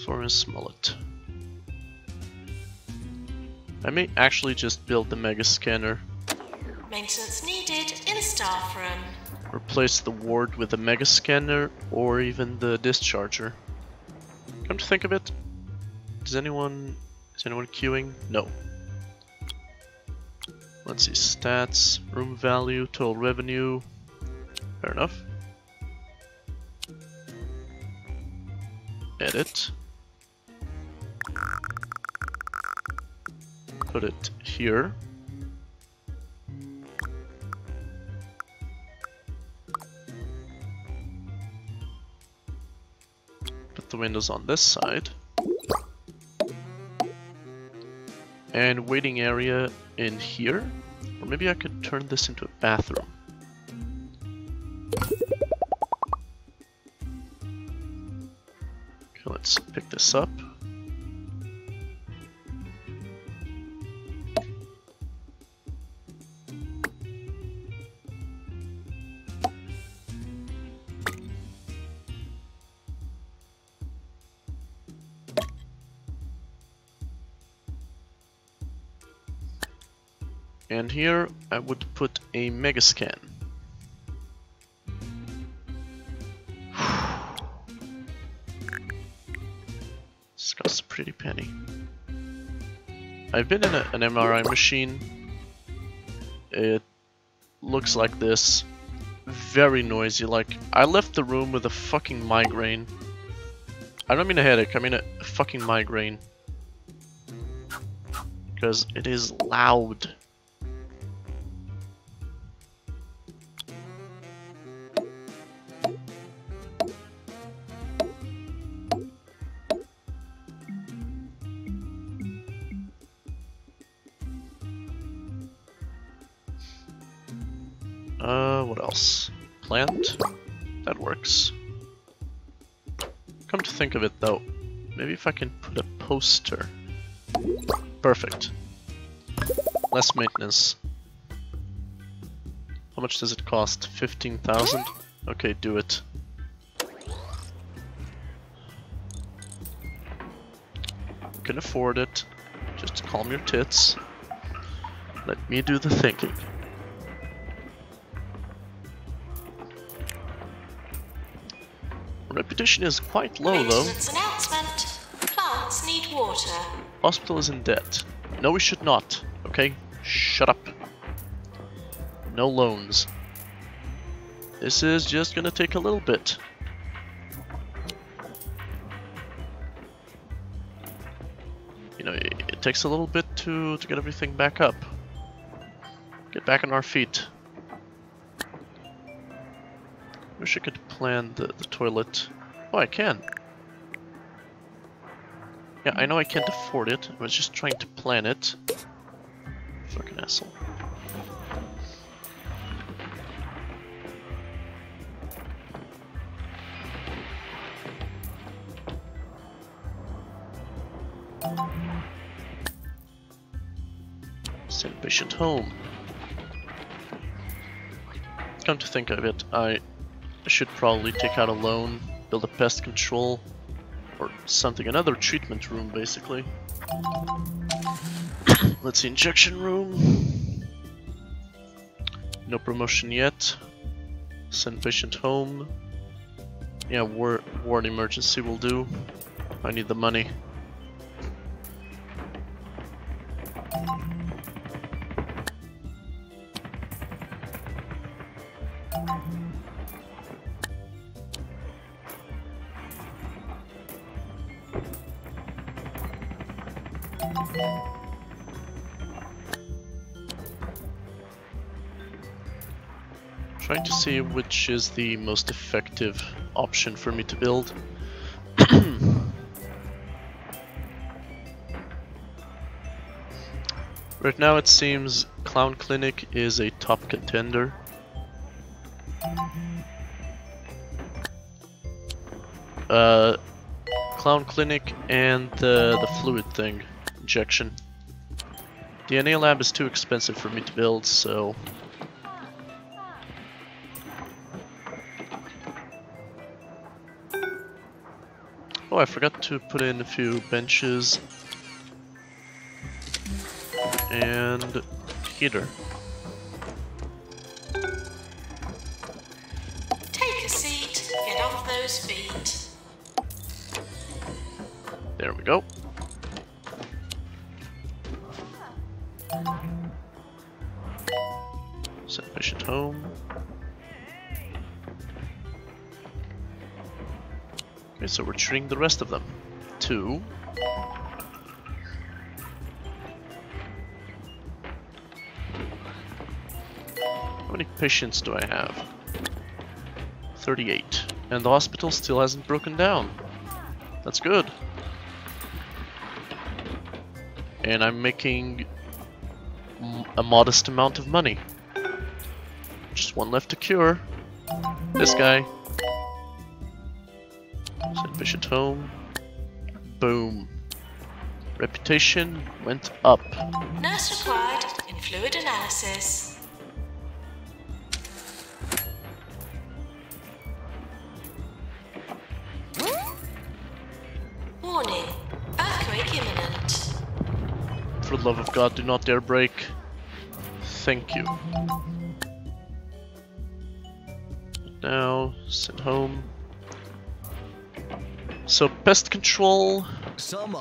Florence Mullet. I may actually just build the mega scanner. Maintenance needed in staff room. Replace the ward with the mega scanner or even the discharger. Come to think of it, is anyone queuing? No. Let's see, stats, room value, total revenue. Fair enough. edit. Put it here. Put the windows on this side. And waiting area in here. Or maybe I could turn this into a bathroom. Okay, let's pick this up. And here I would put a mega scan. This costs a pretty penny. I've been in an MRI machine. It looks like this. Very noisy. Like, I left the room with a fucking migraine. I don't mean a headache, I mean a fucking migraine. Because it is loud. What else? Plant? That works. Come to think of it though, maybe if I can put a poster. Perfect. Less maintenance. How much does it cost? 15,000? Okay, do it. Can afford it. Just calm your tits. Let me do the thinking. Reputation is quite low though. Maintenance announcement. Plants need water. Hospital is in debt. No, we should not. Okay? Shut up. No loans. This is just gonna take a little bit. You know, it takes a little bit to get everything back up. Get back on our feet. Wish I could plan the toilet. Oh, I can. Yeah, I know I can't afford it. I was just trying to plan it. Fucking asshole. Send patient home. Come to think of it, I should probably take out a loan, build a pest control, or something, another treatment room basically. Let's see, injection room. No promotion yet. Send patient home. Yeah, ward emergency will do. I need the money. Trying to see which is the most effective option for me to build. Right now it seems Clown Clinic is a top contender. Clown Clinic and the fluid thing, injection. DNA lab is too expensive for me to build, so oh, I forgot to put in a few benches and heater. Take a seat, get off those feet. There we go. Send patient home. Okay, so we're treating the rest of them. 2. How many patients do I have? 38. And the hospital still hasn't broken down. That's good. And I'm making a modest amount of money. Just one left to cure. This guy. Send patient home. Boom. Reputation went up. Nurse required in fluid analysis. Warning, earthquake imminent. For the love of God, do not dare break. Thank you. Now, send home. So, pest control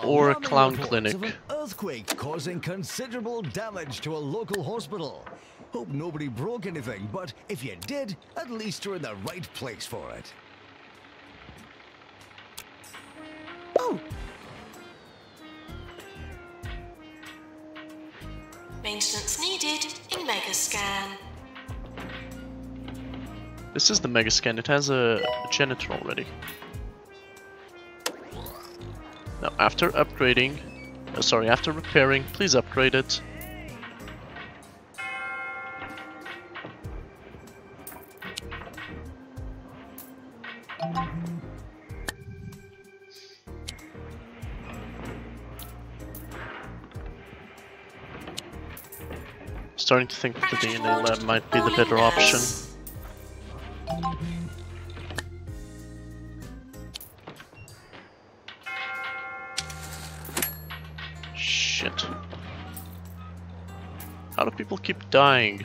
or a clown clinic? Of an earthquake causing considerable damage to a local hospital. Hope nobody broke anything, but if you did, at least you're in the right place for it. Oh! Maintenance needed in Megascan. This is the Megascan. It has a janitor already. Now, after upgrading, after repairing, please upgrade it. Starting to think that the DNA lab might be the better option. Shit. How do people keep dying?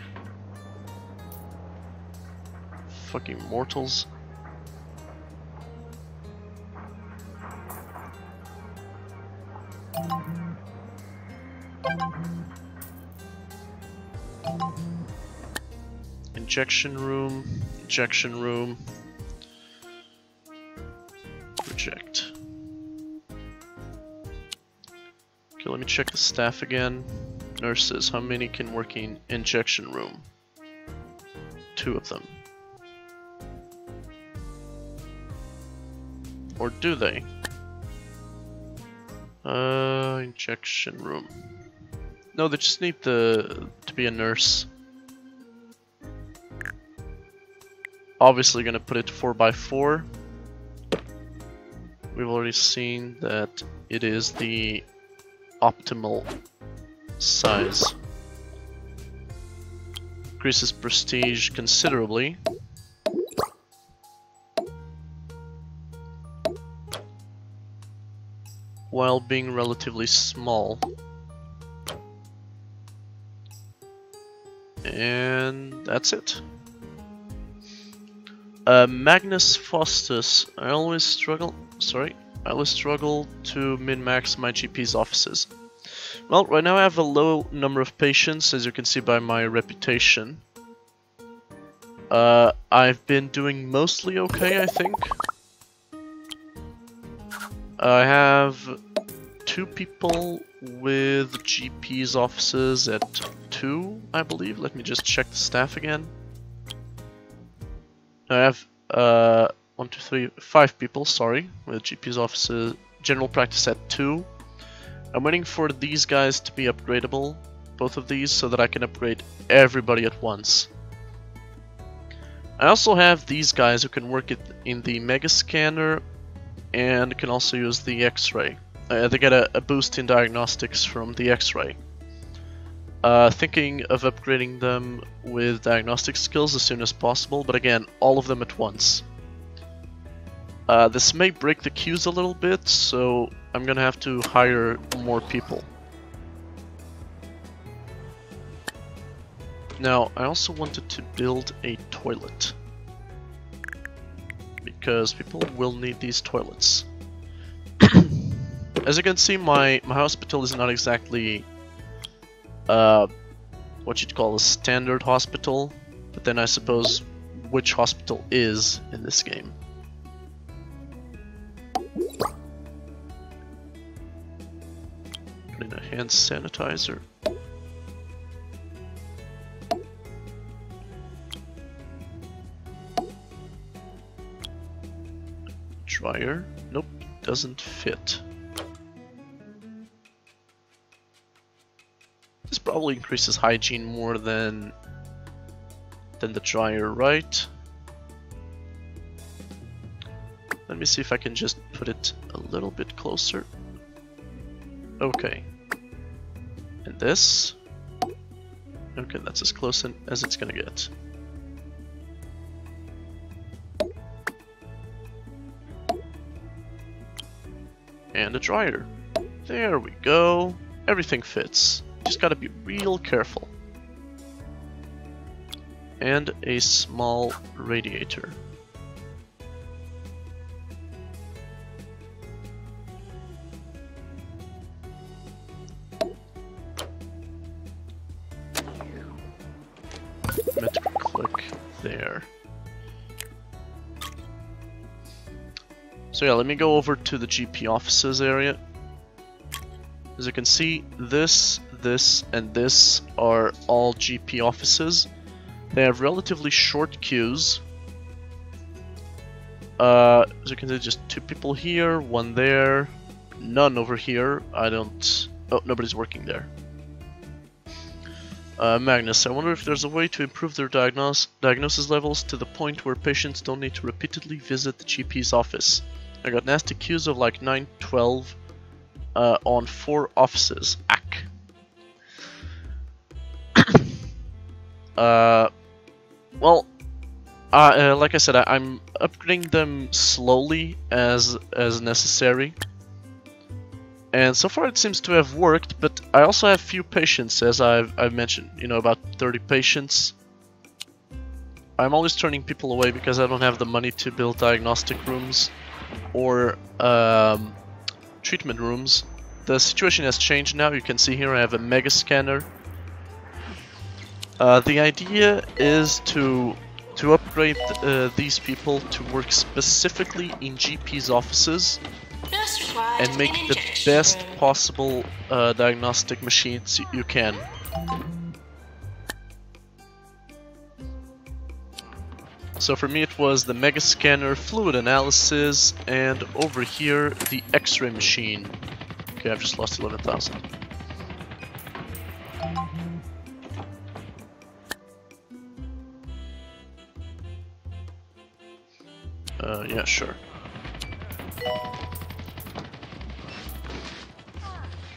Fucking mortals. Injection room, reject. Okay, let me check the staff again. Nurses, how many can work in injection room? 2 of them. Or do they? Injection room. No, they just need to be a nurse. Obviously gonna put it 4x4. We've already seen that it is the optimal size. Increases prestige considerably. While being relatively small. And that's it. Magnus Faustus. I always struggle to min-max my GP's offices. Well, right now I have a low number of patients, as you can see by my reputation. I've been doing mostly okay, I think. I have 2 people with GP's offices at 2, I believe. Let me just check the staff again. I have 1, 2, 3, 5 people, sorry, with GP's offices, general practice at 2. I'm waiting for these guys to be upgradable, both of these, so that I can upgrade everybody at once. I also have these guys who can work in the Mega Scanner and can also use the X-ray. They get a boost in diagnostics from the X-ray. Thinking of upgrading them with diagnostic skills as soon as possible, but again, all of them at once. This may break the queues a little bit, so I'm gonna have to hire more people. Now, I also wanted to build a toilet, because people will need these toilets. As you can see, my hospital is not exactly what you'd call a standard hospital, but then I suppose which hospital is in this game. Put in a hand sanitizer. Dryer. Nope, doesn't fit. This probably increases hygiene more than the dryer, right? Let me see if I can just put it a little bit closer. Okay. And this? Okay, that's as close as it's gonna get. And a dryer. There we go. Everything fits. Just gotta be real careful. And a small radiator. Click there. So yeah, let me go over to the GP offices area. As you can see, this, and this are all GP offices. They have relatively short queues. As you can see, just 2 people here, 1 there, none over here. Oh, nobody's working there. Magnus, I wonder if there's a way to improve their diagnosis levels to the point where patients don't need to repeatedly visit the GP's office. I got nasty queues of like 9, 12 on 4 offices. Ack. Well, like I said, I'm upgrading them slowly as necessary. And so far it seems to have worked, but I also have few patients, as I've mentioned, you know, about 30 patients. I'm always turning people away because I don't have the money to build diagnostic rooms or treatment rooms. The situation has changed now. You can see here I have a mega scanner. The idea is to upgrade these people to work specifically in GP's offices and make the best possible diagnostic machines you can. So for me it was the mega scanner, fluid analysis, and over here the X-ray machine. Okay, I've just lost 11,000. Yeah, sure.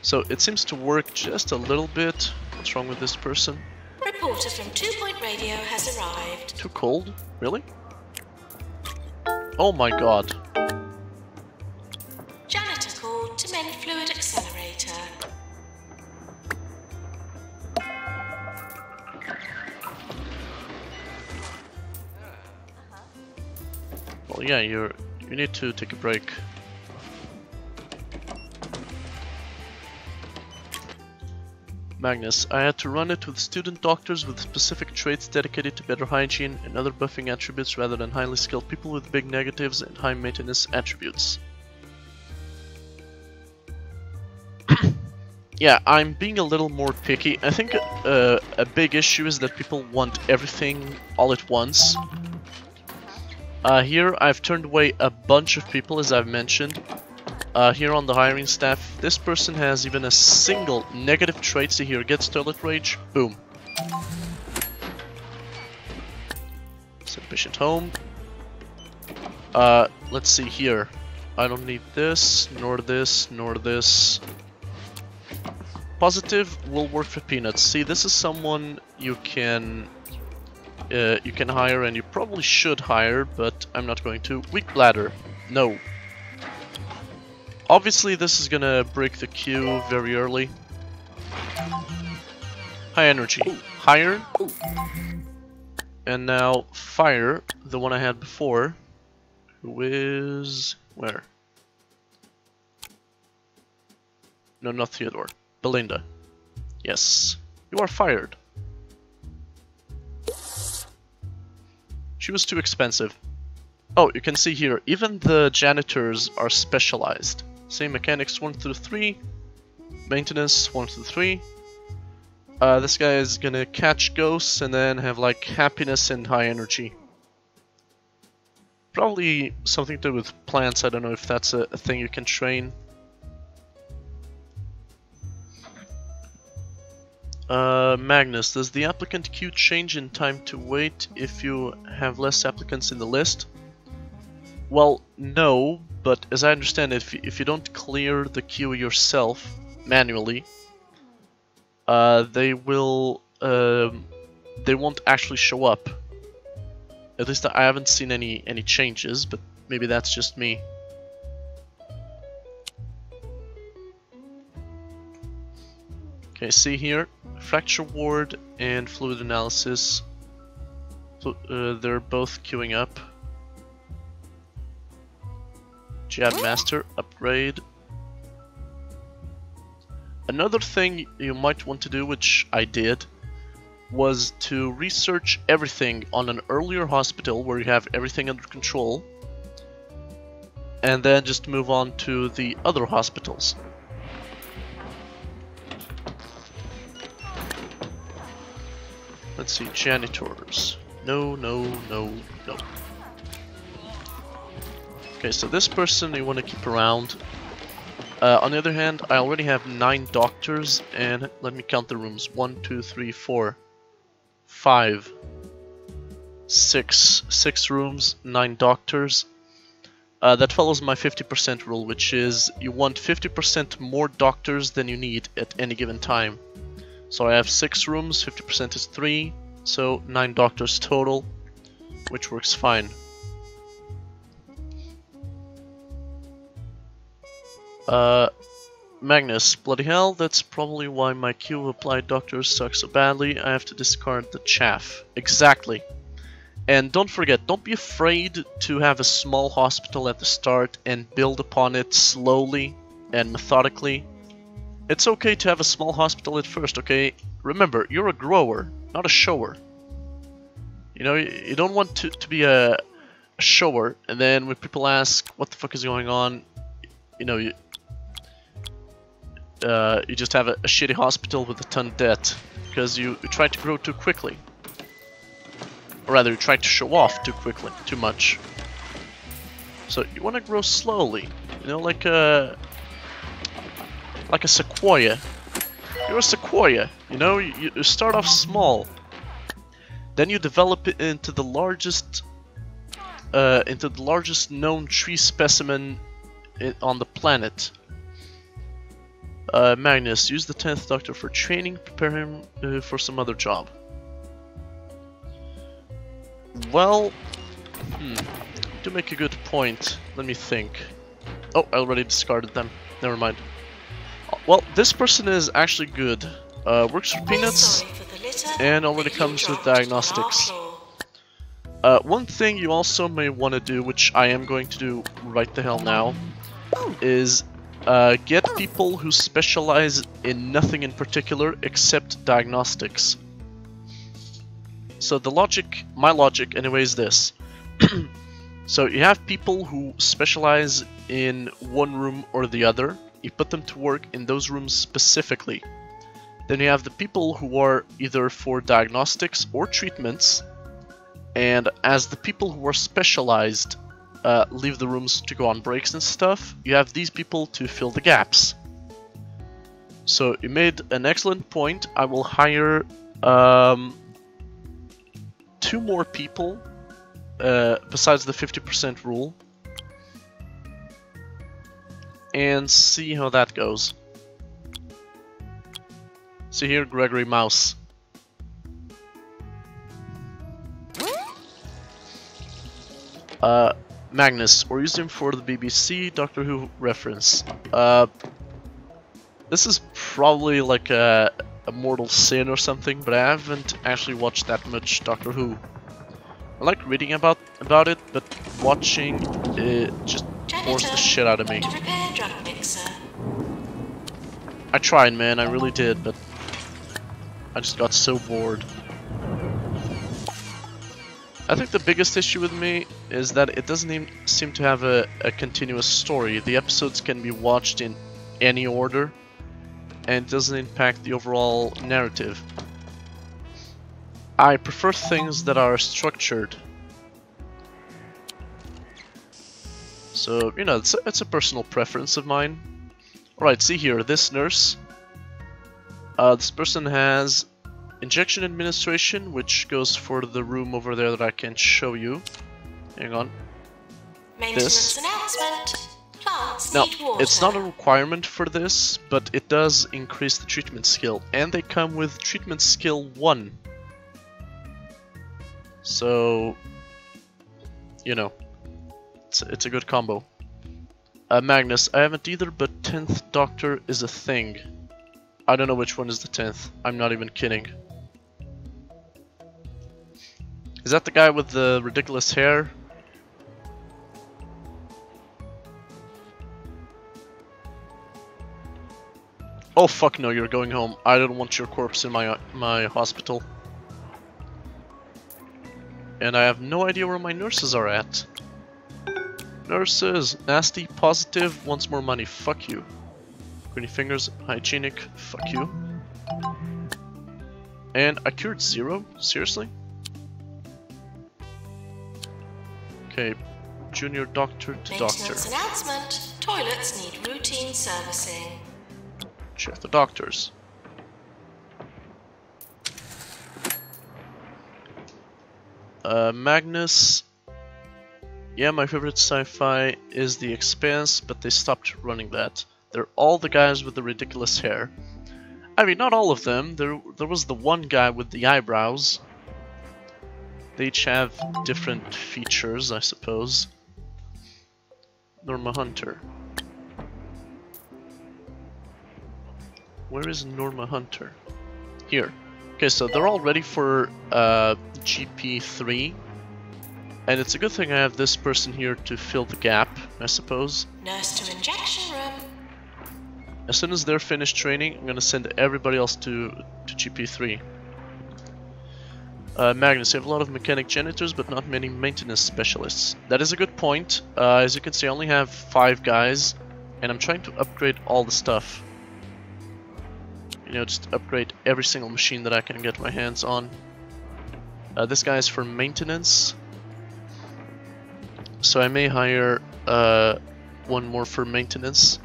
So it seems to work just a little bit. What's wrong with this person? Reporter from 2 Point Radio has arrived. Too cold? Really? Oh my god. Janitor called to mend fluid accelerator. Well, yeah, you need to take a break. Magnus, I had to run it with student doctors with specific traits dedicated to better hygiene and other buffing attributes rather than highly skilled people with big negatives and high maintenance attributes. Yeah, I'm being a little more picky. I think a big issue is that people want everything all at once. Here I've turned away a bunch of people, as I've mentioned. Here on the hiring staff, this person has even a single negative trait. See here, gets toilet rage, boom. Send patient home. Let's see here. I don't need this, nor this, nor this. Positive will work for peanuts. See, this is someone you can hire, and you probably should hire, but I'm not going to. Weak bladder, no. Obviously, this is gonna break the queue very early. High energy, higher, and now fire, the one I had before, who is where? No, not Theodore. Belinda. Yes, you are fired. She was too expensive. Oh, you can see here, even the janitors are specialized. Say mechanics 1 through 3, maintenance 1 through 3. This guy is gonna catch ghosts and then have like happiness and high energy. Probably something to do with plants. I don't know if that's a thing you can train. Magnus, does the applicant queue change in time to wait if you have less applicants in the list? Well, no, but as I understand it, if you don't clear the queue yourself manually, they won't actually show up. At least I haven't seen any changes, but maybe that's just me. Okay, see here, fracture ward and fluid analysis. They're both queuing up. Jab master upgrade. Another thing you might want to do, which I did, was to research everything on an earlier hospital where you have everything under control, and then just move on to the other hospitals. Let's see, janitors. No, no, no, no. Okay, so this person you want to keep around. On the other hand, I already have 9 doctors, and let me count the rooms. 1, 2, 3, 4, 5, 6. 6 rooms, 9 doctors. That follows my 50% rule, which is you want 50% more doctors than you need at any given time. So I have 6 rooms, 50% is 3, so 9 doctors total, which works fine. Magnus, bloody hell, that's probably why my queue of applied doctors sucks so badly. I have to discard the chaff. Exactly. And don't forget, don't be afraid to have a small hospital at the start and build upon it slowly and methodically. It's okay to have a small hospital at first, okay? Remember, you're a grower, not a shower. You know, you don't want to be a shower, and then when people ask what the fuck is going on, you know, you just have a shitty hospital with a ton of debt, because you try to grow too quickly. Or rather, you try to show off too quickly, too much. So you want to grow slowly, you know, like a sequoia. You're a sequoia, you know, you start off small. Then you develop it into the largest known tree specimen on the planet. Magnus, use the 10th Doctor for training, prepare him for some other job. Well, do make a good point. Let me think. Oh, I already discarded them. Never mind. Well, this person is actually good. Works for peanuts, and already comes with diagnostics. One thing you also may want to do, which I am going to do right the hell now, is get people who specialize in nothing in particular except diagnostics. So the logic, my logic anyway, is this. So you have people who specialize in one room or the other. You put them to work in those rooms specifically. Then you have the people who are either for diagnostics or treatments, and as the people who are specialized leave the rooms to go on breaks and stuff, you have these people to fill the gaps. So you made an excellent point. I will hire 2 more people besides the 50% rule, and see how that goes. See here, Gregory Mouse. Magnus, or use him for the BBC Doctor Who reference. This is probably like a mortal sin or something, but I haven't actually watched that much Doctor Who. I like reading about it, but watching it just bores the shit out of me. I tried, man, I really did, but I just got so bored. I think the biggest issue with me is that it doesn't even seem to have a continuous story. The episodes can be watched in any order, and it doesn't impact the overall narrative. I prefer things that are structured. So, you know, it's a personal preference of mine. Alright, see here, this nurse. This person has injection administration, which goes for the room over there that I can show you. Hang on. Maintenance announcement. Plants Now, need water. it's not a requirement for this, but it does increase the treatment skill. And they come with treatment skill 1. So, you know, it's a good combo. Magnus, I haven't either, but 10th Doctor is a thing. I don't know which one is the 10th. I'm not even kidding. Is that the guy with the ridiculous hair? Oh fuck no, you're going home. I don't want your corpse in my hospital. And I have no idea where my nurses are at. Nurses, nasty, positive, wants more money, fuck you. Pretty fingers, hygienic, fuck you. And I cured 0? Seriously? Okay, junior doctor to doctor. Maintenance announcement. Toilets need routine servicing. Check the doctors. Magnus. Yeah, my favorite sci-fi is The Expanse, but they stopped running that. They're all the guys with the ridiculous hair. I mean, not all of them. There was the one guy with the eyebrows. They each have different features, I suppose. Norma Hunter. Where is Norma Hunter? Here. Okay, so they're all ready for GP3. And it's a good thing I have this person here to fill the gap, I suppose. Nurse to injection room. As soon as they're finished training, I'm gonna send everybody else to GP3. Magnus, you have a lot of mechanic janitors, but not many maintenance specialists. That is a good point. As you can see, I only have 5 guys, and I'm trying to upgrade all the stuff. You know, just upgrade every single machine that I can get my hands on. This guy is for maintenance. So I may hire one more for maintenance.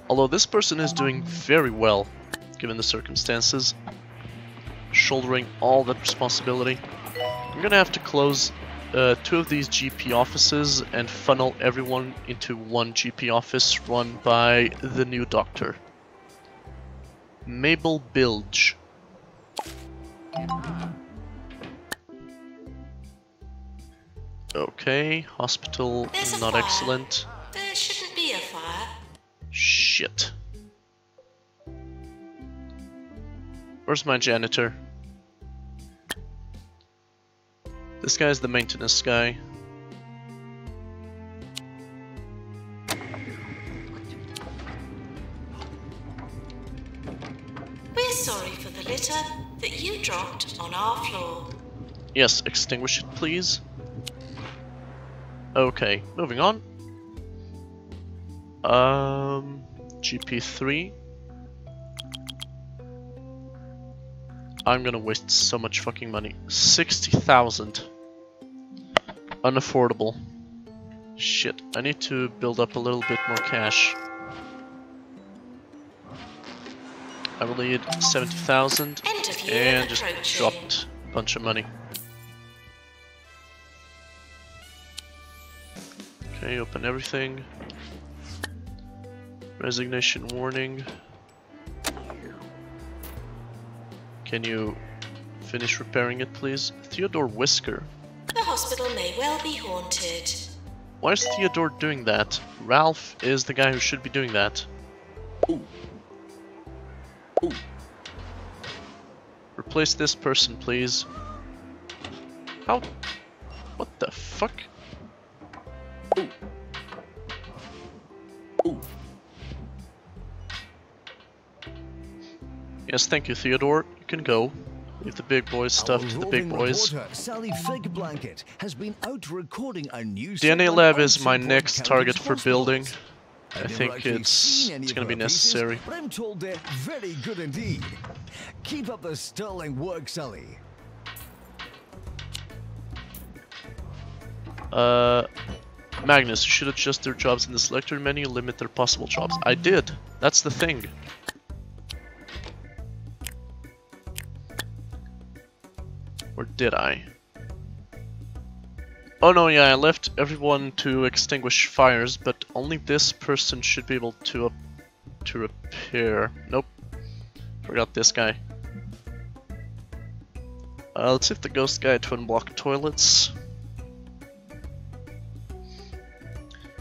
Although this person is doing very well, given the circumstances. Shouldering all that responsibility. I'm gonna have to close 2 of these GP offices and funnel everyone into one GP office run by the new doctor. Mabel Bilge. Okay, hospital, not excellent. There shouldn't be a fire. Shit. Where's my janitor? This guy's the maintenance guy. We're sorry for the litter that you dropped on our floor. Yes, extinguish it, please. Okay, moving on. GP3. I'm gonna waste so much fucking money. 60,000. Unaffordable. Shit, I need to build up a little bit more cash. I will need 70,000 and just dropped a bunch of money. Okay, open everything. Resignation warning. Can you finish repairing it, please? Theodore Whisker. The hospital may well be haunted. Why is Theodore doing that? Ralph is the guy who should be doing that. Ooh. Ooh. Replace this person, please. How? What the fuck? Ooh. Ooh. Yes, thank you, Theodore. You can go. Leave the big boys stuff to the big boys. Sally Fig Blanket has been out recording a new DNA lab is my next target for building. I think it's going to be necessary. But I'm told they're very good indeed. Keep up the sterling work, Sally. Magnus, you should adjust their jobs in the selector menu, limit their possible jobs. I did. That's the thing. Or did I? Oh no, yeah, I left everyone to extinguish fires, but only this person should be able to repair. Nope. Forgot this guy. Let's see if the ghost guy twin block toilets.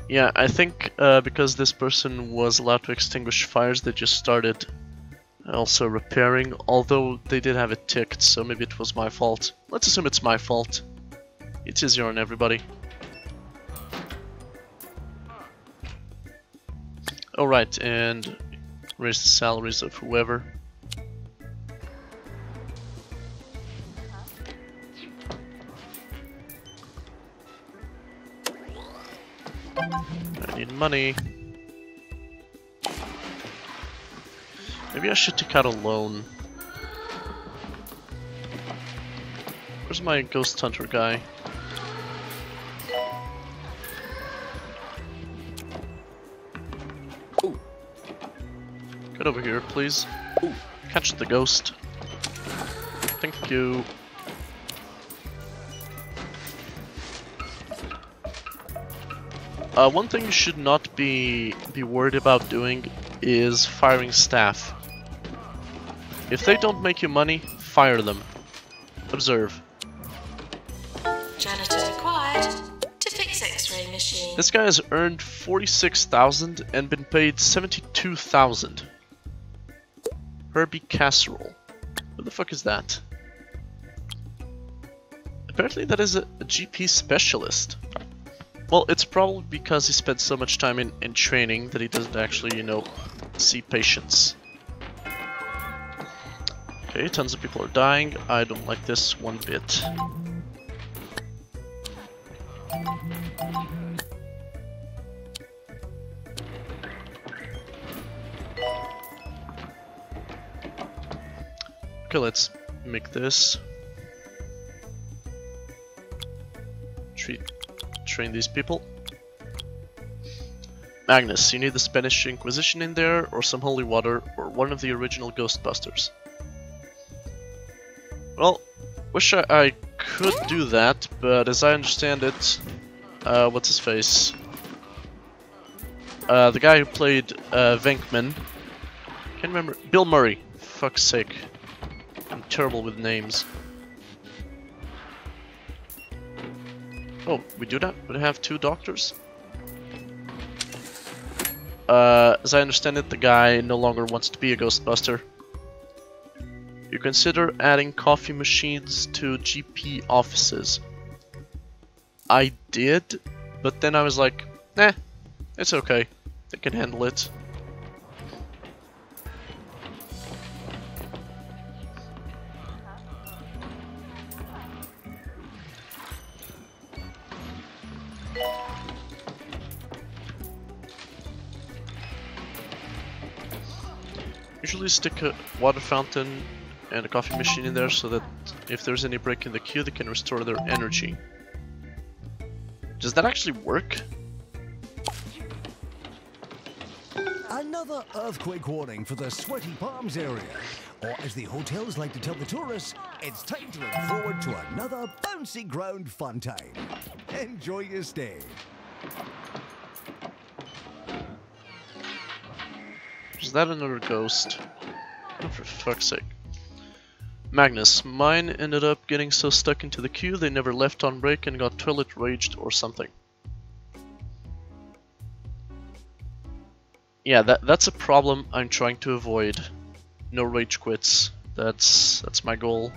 Yeah, I think because this person was allowed to extinguish fires, they just started also repairing, although they did have it ticked, so maybe it was my fault. Let's assume it's my fault. It's easier on everybody. Alright, and raise the salaries of whoever. I need money. Maybe I should take out a loan. Where's my ghost hunter guy? Ooh. Get over here, please. Ooh. Catch the ghost. Thank you. One thing you should not be worried about doing is firing staff. If they don't make you money, fire them. Observe. Janitor required to fix X-ray machine. This guy has earned 46,000 and been paid 72,000. Herbie Casserole. Who the fuck is that? Apparently that is a GP specialist. Well, it's probably because he spent so much time in training that he doesn't actually, you know, see patients. Okay, tons of people are dying. I don't like this one bit. Okay, let's make this. Train these people. Magnus, you need the Spanish Inquisition in there, or some holy water, or one of the original Ghostbusters. Well, wish I could do that, but as I understand it, what's his face? The guy who played Venkman. Can't remember. Bill Murray. Fuck's sake. I'm terrible with names. Oh, we do that? We have two doctors? As I understand it, the guy no longer wants to be a Ghostbuster. You consider adding coffee machines to GP offices. I did, but then I was like, nah, it's okay. They can handle it. Usually stick a water fountain and a coffee machine in there so that if there's any break in the queue, they can restore their energy. Does that actually work? Another earthquake warning for the Sweaty Palms area. Or as the hotels like to tell the tourists, it's time to look forward to another bouncy ground fun time. Enjoy your stay. Is that another ghost? Oh, for fuck's sake. Magnus, mine ended up getting so stuck into the queue they never left on break and got toilet raged or something. Yeah, that's a problem I'm trying to avoid. No rage quits. That's my goal.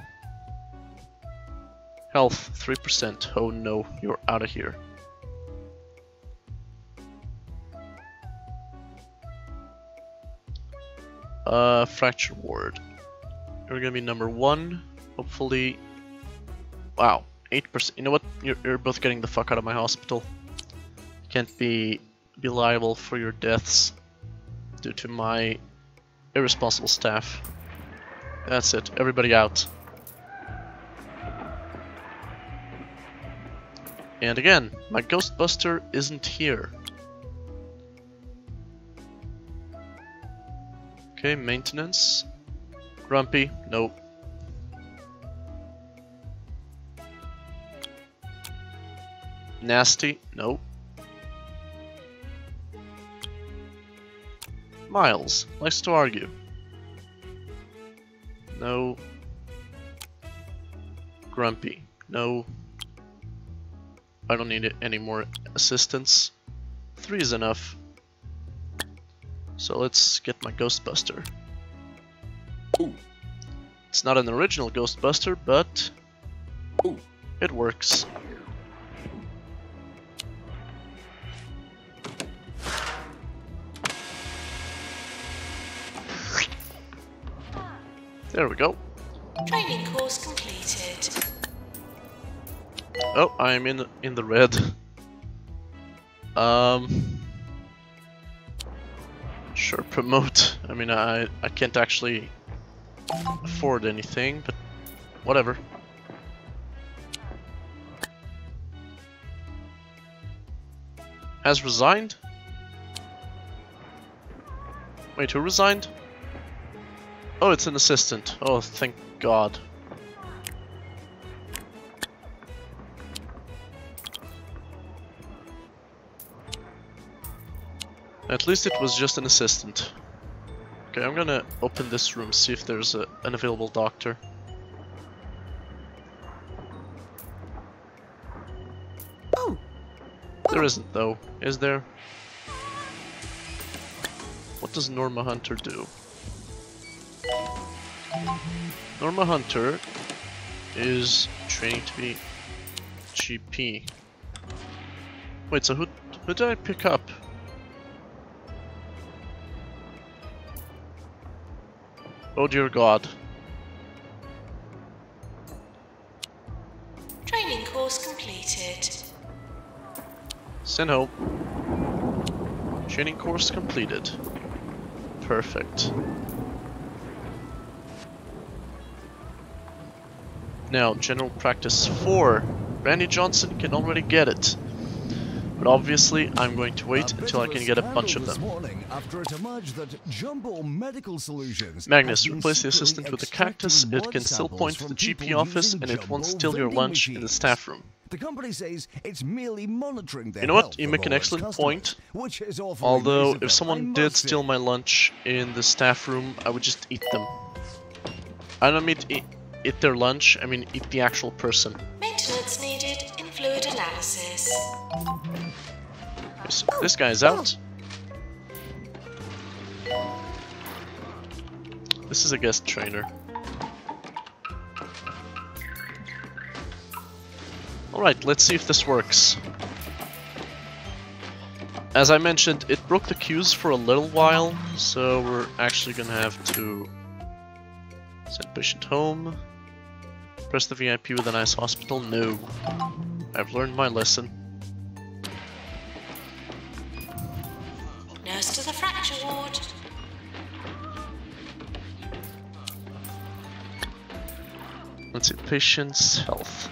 Health 3%. Oh no, you're out of here. Fracture ward. You're gonna be number 1. Hopefully... Wow, 8%. You know what? You're both getting the fuck out of my hospital. Can't be liable for your deaths due to my irresponsible staff. That's it. Everybody out. And again, my Ghostbuster isn't here. Okay, maintenance. Grumpy, nope. Nasty, nope. Miles, likes to argue. No. Grumpy, no. I don't need any more assistance. 3 is enough. So let's get my Ghostbuster. Ooh. It's not an original Ghostbuster, but Ooh. It works. There we go. Training course completed. Oh, I'm in the red. Sure, promote. I mean, I can't actually afford anything, but whatever. Has resigned? Wait, who resigned? Oh, it's an assistant. Oh, thank God. At least it was just an assistant. Okay, I'm gonna open this room, see if there's an available doctor. Oh. There isn't though, is there? What does Norma Hunter do? Norma Hunter is training to be GP. Wait, so who did I pick up? Oh dear God. Training course completed. Send home. Training course completed. Perfect. Now, general practice 4. Randy Johnson can already get it. But obviously, I'm going to wait until I can get a bunch of them. Magnus, replace the assistant with a cactus. It can still point to the GP office and it won't steal your lunch in the staff room. The company says it's merely monitoring their You know what? You make an excellent point. Although, if someone did steal my lunch in the staff room, I would just eat them. I don't mean eat their lunch, I mean eat the actual person. Maintenance needed in fluid analysis. Okay, so this guy's out. This is a guest trainer. Alright, let's see if this works. As I mentioned, it broke the queues for a little while, so we're actually gonna have to send patient home. Press the VIP with a nice hospital. No. I've learned my lesson. Nurse to the fracture ward. Let's see, patient's health.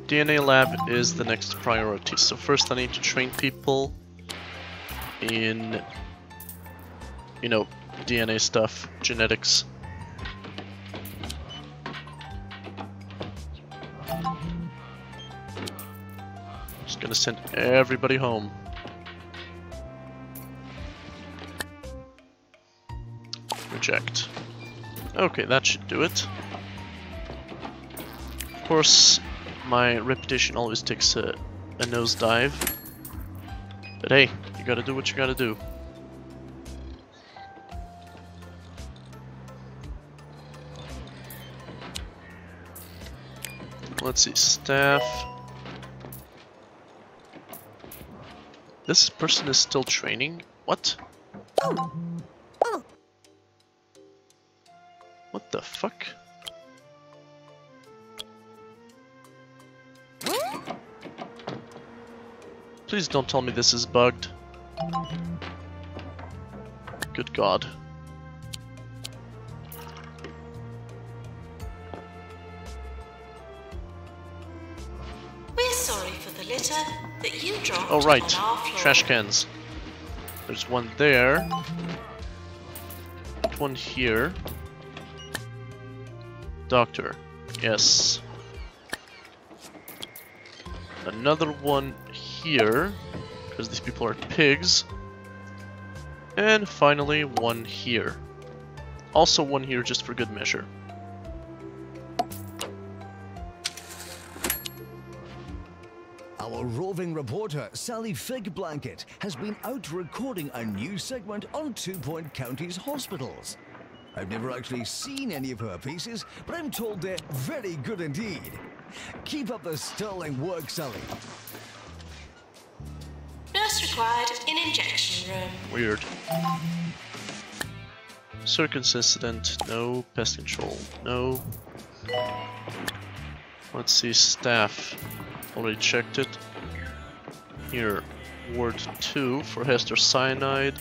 DNA lab is the next priority. So first I need to train people in, you know, DNA stuff, genetics. Just gonna send everybody home. Reject. Okay, that should do it. Of course, my reputation always takes a nosedive. But hey, you gotta do what you gotta do. Let's see, staff. This person is still training? What? What the fuck? Please don't tell me this is bugged. Good God. We're sorry for the litter that you dropped Oh right, on our floor. trash cans. There's one there. One here. Doctor. Yes. Another one here, because these people are pigs. And finally one here. Also one here just for good measure. Our roving reporter, Sally Fig Blanket, has been out recording a new segment on 2 Point County's hospitals. I've never actually seen any of her pieces, but I'm told they're very good indeed. Keep up the sterling work, Sally. Nurse required in injection room. Weird. Circus incident, no. Pest control, no. Let's see, staff. Already checked it. Here, Ward 2 for Hester Cyanide.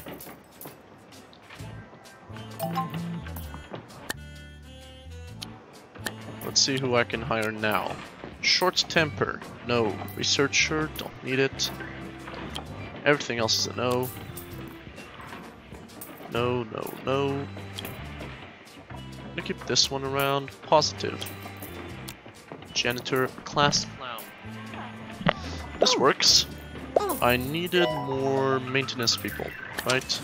Let's see who I can hire now. Short temper, no. Researcher, don't need it. Everything else is a no. No, no, no. I'm gonna keep this one around. Positive. Janitor, class clown. This works. I needed more maintenance people, right?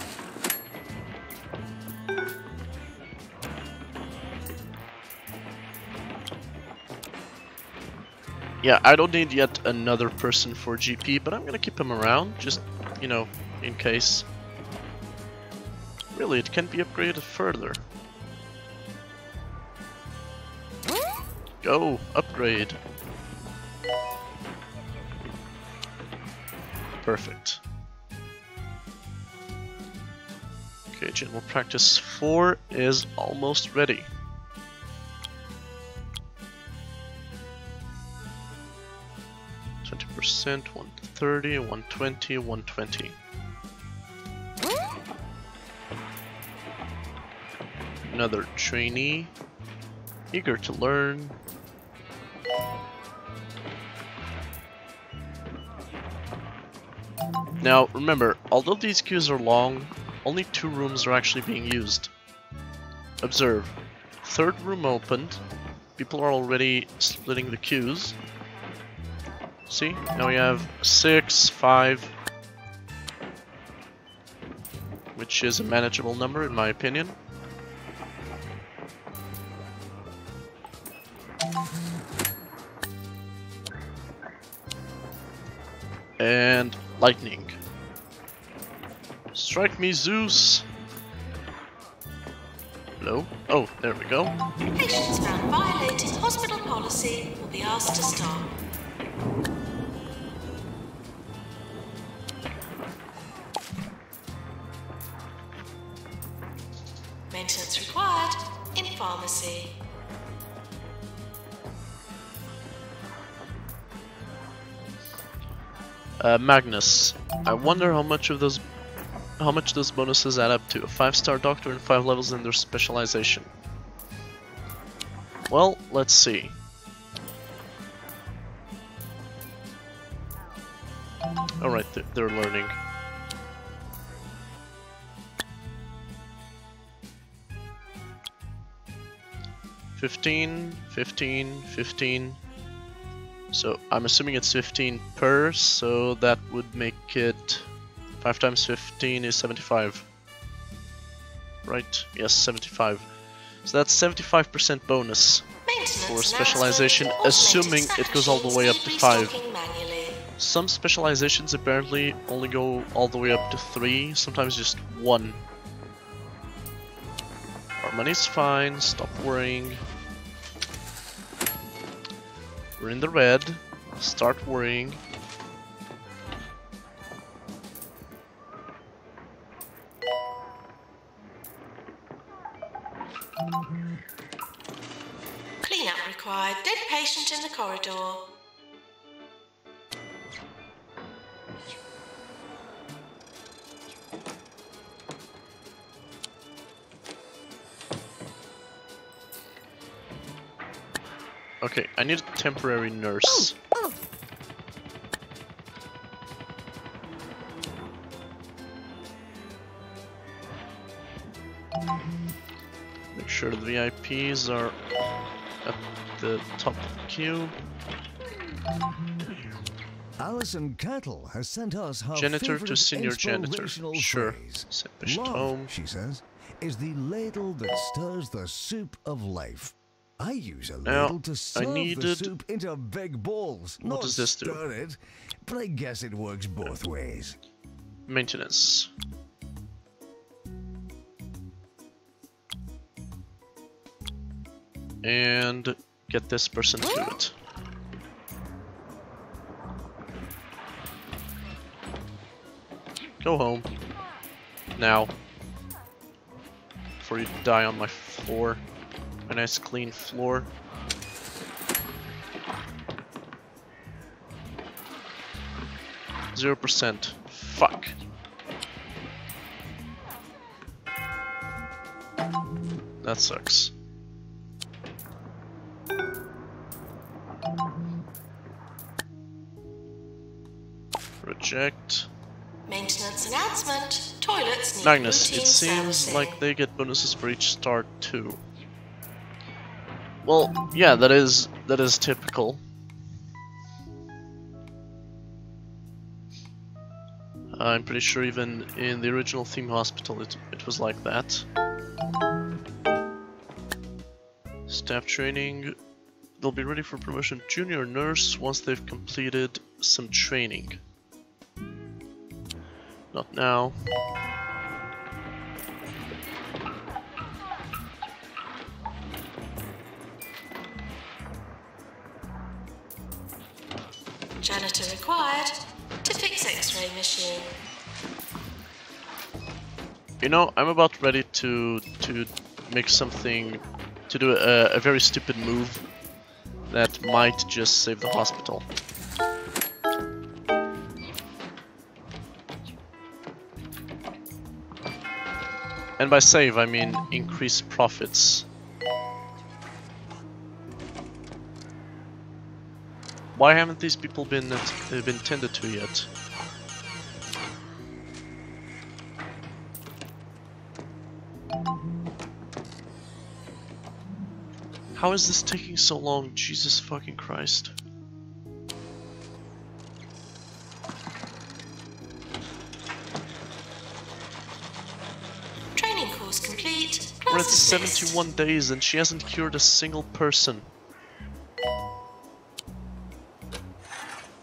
Yeah, I don't need yet another person for GP, but I'm gonna keep him around, just, you know, in case. Really, it can be upgraded further. Go, upgrade. Perfect. Okay, General Practice 4 is almost ready. %, 130, 120, 120. Another trainee, eager to learn. Now remember, although these queues are long, only 2 rooms are actually being used. Observe, 3rd room opened, people are already splitting the queues. See, now we have 6, 5, which is a manageable number in my opinion. And lightning. Strike me, Zeus! Hello? Oh, there we go. Patients found violating hospital policy will be asked to stop. Maintenance required in pharmacy. Magnus, I wonder how much those bonuses add up to. A 5-star doctor and 5 levels in their specialization. Well, let's see. Alright, they're learning. $15, $15, $15. So I'm assuming it's 15 per, so that would make it 5 times 15 is 75. Right? Yes, 75. So that's 75% bonus for specialization, assuming it goes all the way up to 5. Some specializations apparently only go all the way up to 3, sometimes just 1. Our money's fine, stop worrying. We're in the red. Start worrying. Cleanup required. Dead patient in the corridor. Okay, I need a temporary nurse. Make sure the VIPs are at the top of the queue. Alison Cattle has sent us her Janitor to senior janitor. Sure. Send patient home. She says, is the ladle that stirs the soup of life. I use a ladle to serve the soup into big balls. What does this do? Stir it, but I guess it works both ways. Maintenance. And get this person to do it. Go home. Now. Before you die on my floor. A nice clean floor. %. Fuck. That sucks. Reject. Maintenance announcement. Toilets need Magnus, routine it seems servicing. like they get bonuses for each start too. Well, yeah, that is typical. I'm pretty sure even in the original theme hospital it was like that. Staff training. They'll be ready for promotion junior nurse once they've completed some training. Not now. Janitor required to fix X-ray machine. You know, I'm about ready to make something, to do a very stupid move that might just save the hospital. And by save, I mean increase profits. Why haven't these people been tended to yet? How is this taking so long? Jesus fucking Christ. Training course complete. We're at Class dismissed. 71 days and she hasn't cured a single person.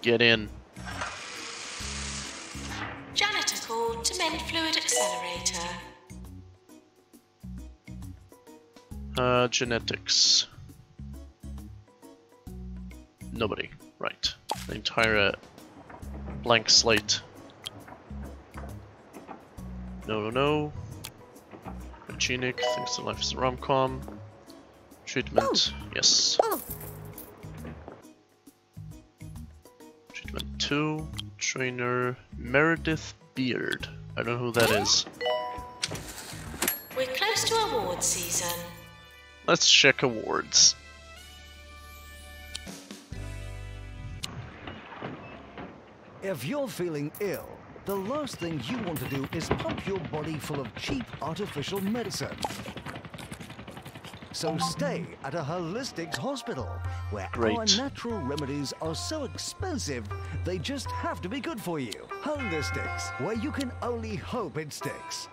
Get in. Janitor called to mend fluid accelerator. Genetics. Nobody. Right. The entire blank slate. No. Hygienic, thinks the life is a rom-com. Treatment, yes. Treatment 2. Trainer Meredith Beard. I don't know who that is. We're close to award season. Let's check awards. If you're feeling ill, the last thing you want to do is pump your body full of cheap artificial medicine. So stay at a holistics hospital, where our natural remedies are so expensive, they just have to be good for you. Holistics, where you can only hope it sticks.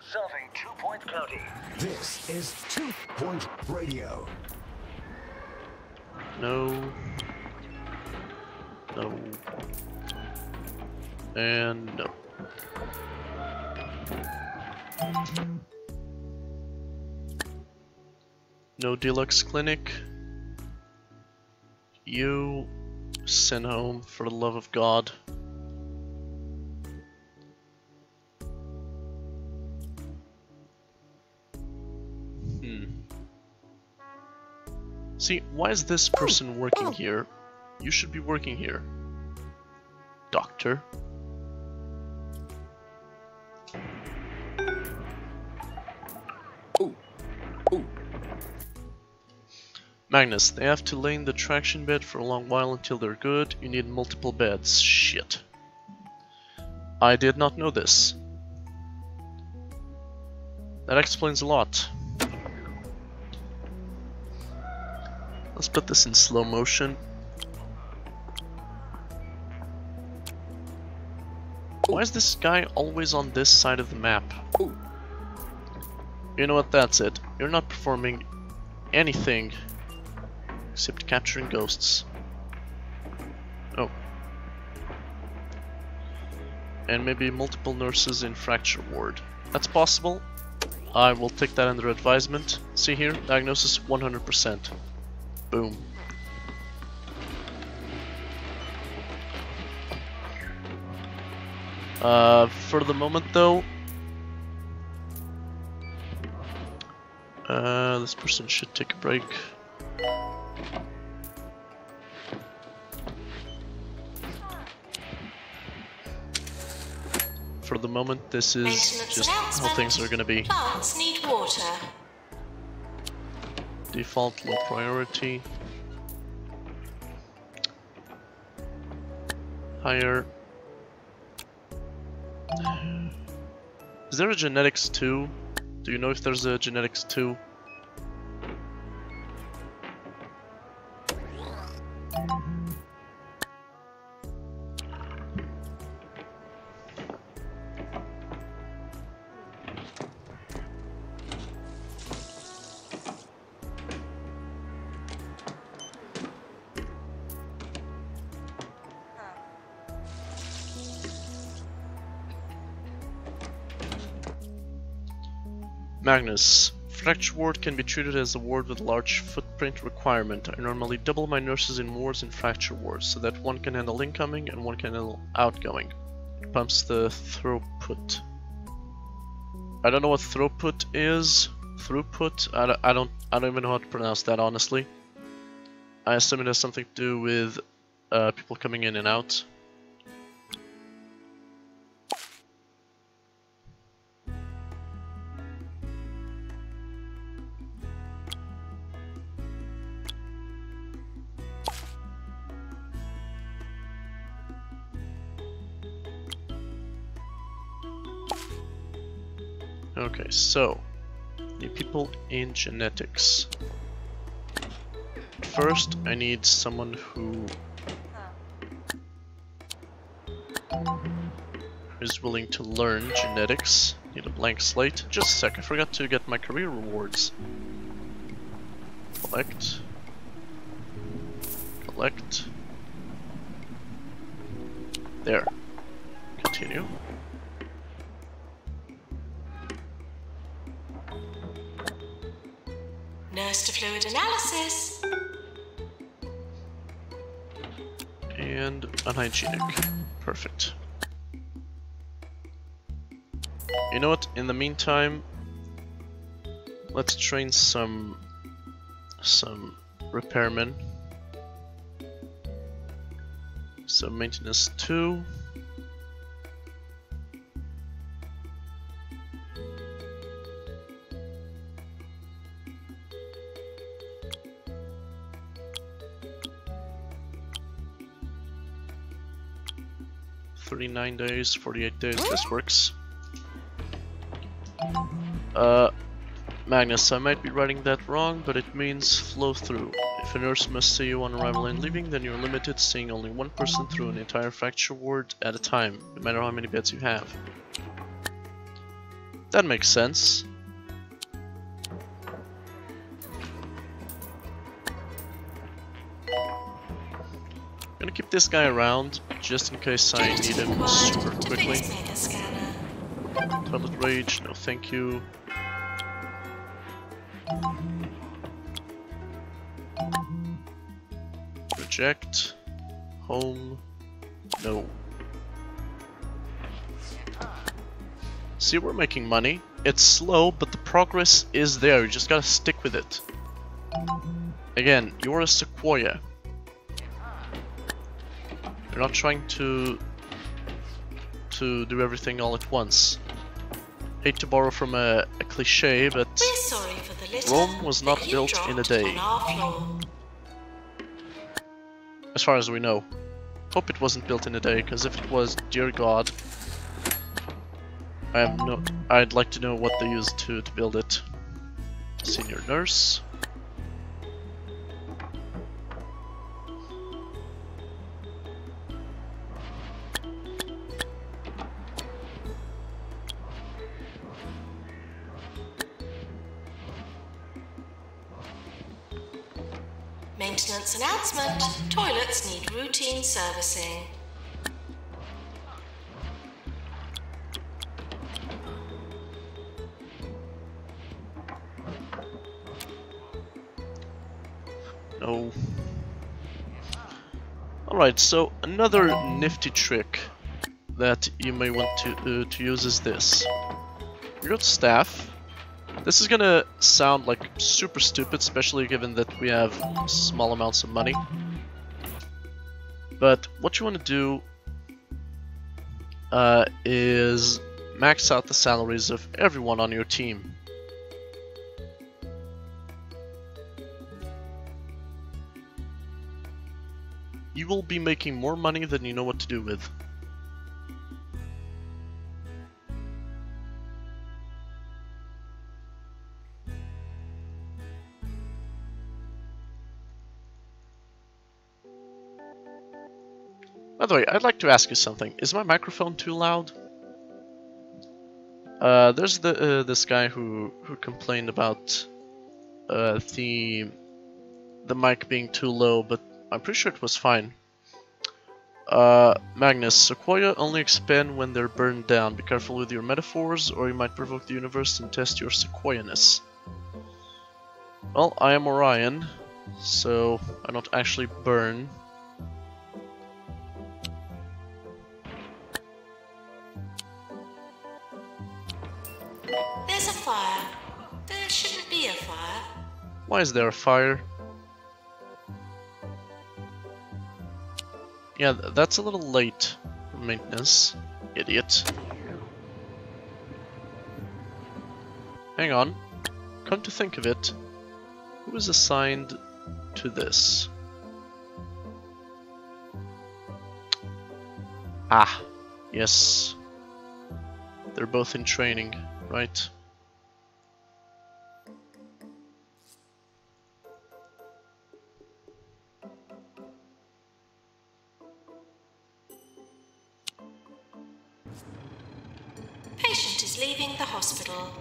Serving 2 Point County. This is 2 Point Radio. No. And no. No deluxe clinic. You send home for the love of God. See, why is this person working here? You should be working here, Doctor. Magnus, they have to lay in the traction bed for a long while until they're good. You need multiple beds. Shit. I did not know this. That explains a lot. Let's put this in slow motion. Why is this guy always on this side of the map? You know what, that's it. You're not performing anything except capturing ghosts. Oh. And maybe multiple nurses in fracture ward. That's possible. I will take that under advisement. See here, diagnosis 100%. Boom. For the moment though, this person should take a break. For the moment, this is just how things are gonna be. Plants need water. Default low priority. Higher. Is there a genetics 2? Do you know if there's a genetics 2? Magnus, fracture ward can be treated as a ward with large footprint requirement. I normally double my nurses in wards and fracture wards, so that one can handle incoming and one can handle outgoing. It pumps the throughput. I don't know what throughput is. Throughput? I don't even know how to pronounce that, honestly. I assume it has something to do with people coming in and out. Okay, so need people in genetics. First, I need someone who is willing to learn genetics. Need a blank slate. Just a sec, I forgot to get my career rewards. Collect. Collect. There. Continue. Nurse to fluid analysis. And unhygienic. Perfect. You know what? In the meantime, let's train some repairmen. So maintenance 2. $39 days, 48 days, this works. Magnus, I might be writing that wrong, but it means flow through. If a nurse must see you on arrival and leaving, then you're limited to seeing only one person through an entire fracture ward at a time, no matter how many beds you have. That makes sense. I'm gonna keep this guy around, just in case I need him super quickly. Toilet rage, no thank you. Reject. Home. No. See, we're making money. It's slow, but the progress is there. You just gotta stick with it. Again, you're a sequoia. You're not trying to do everything all at once. Hate to borrow from a cliche, but We're sorry for the litter Rome was not that you built in a dropped day. on our floor. As far as we know. Hope it wasn't built in a day, because if it was, dear God, I'd like to know what they used to build it. Senior nurse. Maintenance announcement. Toilets need routine servicing. No. Alright, so another nifty trick that you may want to use is this. You got staff. This is gonna sound like super stupid, especially given that we have small amounts of money. But what you want to do is max out the salaries of everyone on your team. You will be making more money than you know what to do with. By the way, I'd like to ask you something. Is my microphone too loud? There's this guy who complained about the mic being too low, but I'm pretty sure it was fine. Magnus, Sequoia only expand when they're burned down. Be careful with your metaphors, or you might provoke the universe and test your Sequoia-ness. Well, I am Orion, so I don't actually burn. There's a fire. There shouldn't be a fire. Why is there a fire? Yeah, that's a little late for maintenance, idiot. Hang on. Come to think of it, who is assigned to this? Ah, yes. They're both in training, right? Patient is leaving the hospital.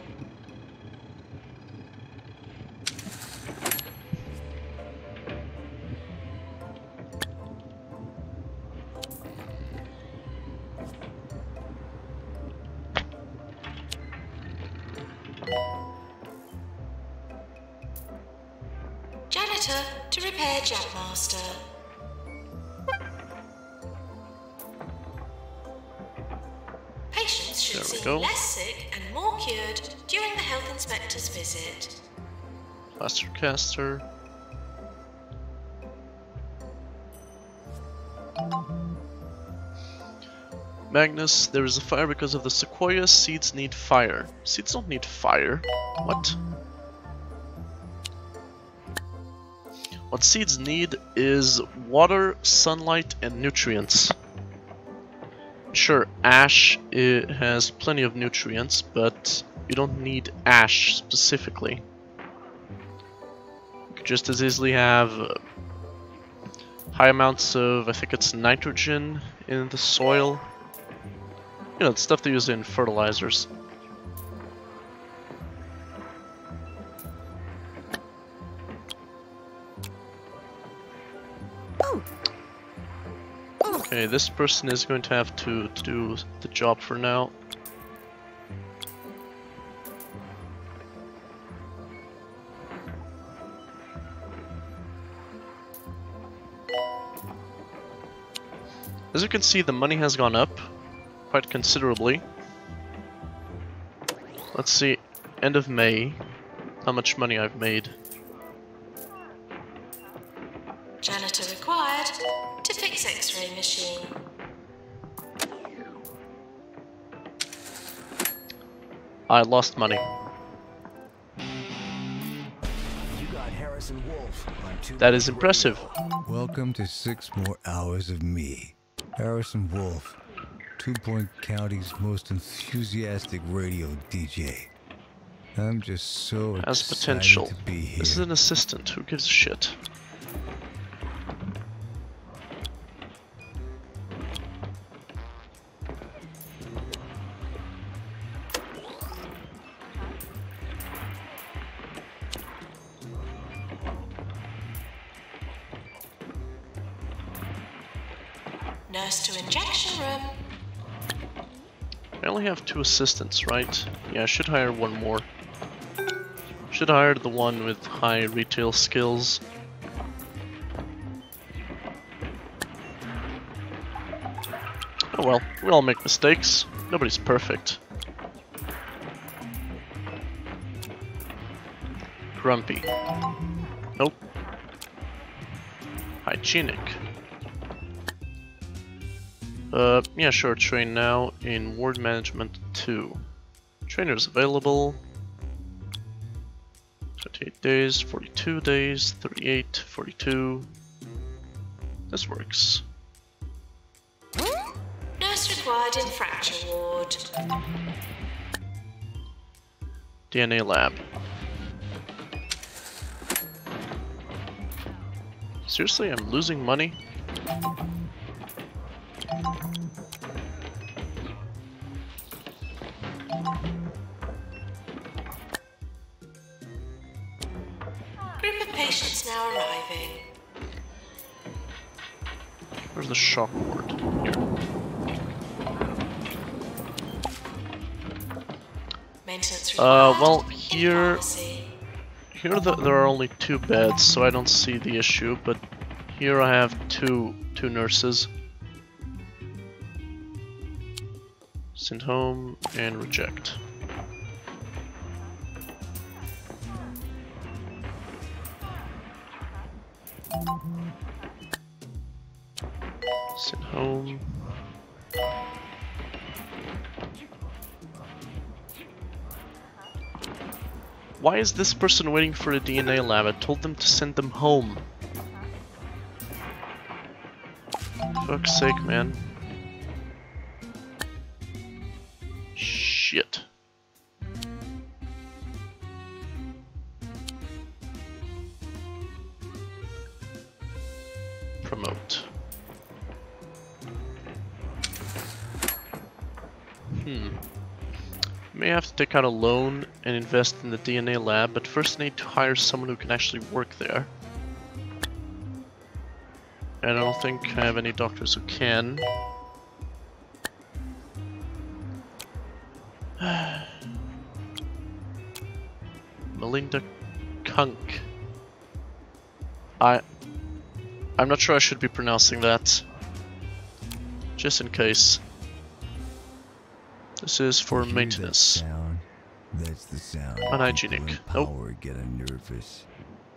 Janitor to repair Jackmaster. Patients should seem less sick and more cured during the health inspector's visit. Faster caster. Magnus, there is a fire because of the Sequoia. Seeds need fire. Seeds don't need fire. What? What seeds need is water, sunlight, and nutrients. Sure, ash has plenty of nutrients, but you don't need ash specifically. You could just as easily have high amounts of, I think it's nitrogen in the soil. You know, the stuff they use in fertilizers. Okay, this person is going to have to do the job for now. As you can see, the money has gone up quite considerably. Let's see, end of May, how much money I've made. Janitor required to fix X-ray machine. I lost money. That is impressive. Welcome to 6 more hours of me, Harrison Wolf, 2 Point County's most enthusiastic radio DJ. I'm just so Has excited potential. to be here. This is an assistant. Who gives a shit? Nurse to injection room. I only have 2 assistants, right? Yeah, I should hire 1 more. Should hire the one with high retail skills. Oh well, we all make mistakes. Nobody's perfect. Grumpy. Nope. Hygienic. Yeah, sure, train now in ward management 2. Trainers available. 28 days, 42 days, 38, 42. This works. Nurse required in fracture ward. DNA lab. Seriously, I'm losing money? Group of patients now arriving. Where's the shock ward? Here. Maintenance required. Well, in here there are only 2 beds, so I don't see the issue, but here I have two nurses. Send home and reject. Send home. Why is this person waiting for a DNA lab? I told them to send them home. Fuck's sake, man. Shit. Promote. May have to take out a loan and invest in the DNA lab, but first I need to hire someone who can actually work there. And I don't think I have any doctors who can. Melinda Kunk. I'm not sure I should be pronouncing that. Just in case. This is for maintenance. That's the sound. Unhygienic. Nope. Power getting nervous.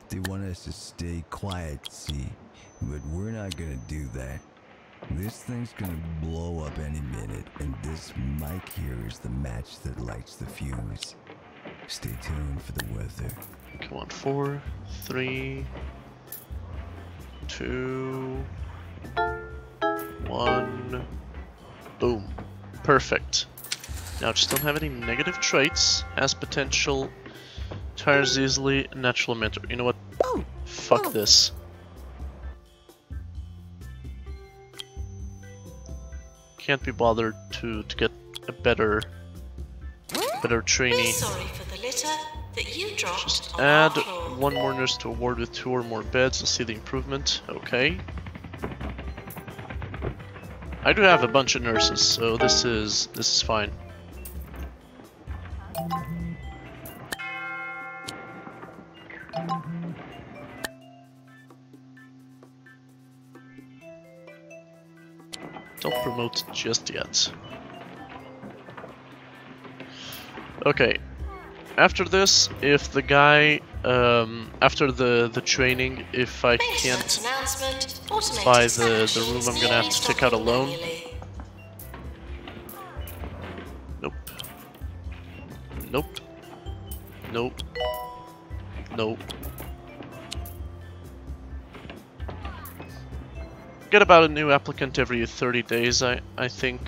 They want us to stay quiet, see, but we're not gonna do that. This thing's gonna blow up any minute, and this mic here is the match that lights the fuse. Stay tuned for the weather. Come on, 4, 3, 2, 1. Boom. Perfect. Now just don't have any negative traits. Has potential. Tires easily. Natural mentor. You know what? Fuck this. Can't be bothered to get a better trainee. Sorry for the litter that you dropped. Just on add our floor. 1 more nurse to a ward with 2 or more beds. You'll see the improvement. Okay. I do have a bunch of nurses, so this is fine. Don't promote just yet. Okay. After this, if the guy, after the training, if I can't buy the room, I'm gonna have to take out a loan. Nope. Nope. Nope. Nope. Get about a new applicant every 30 days, I think.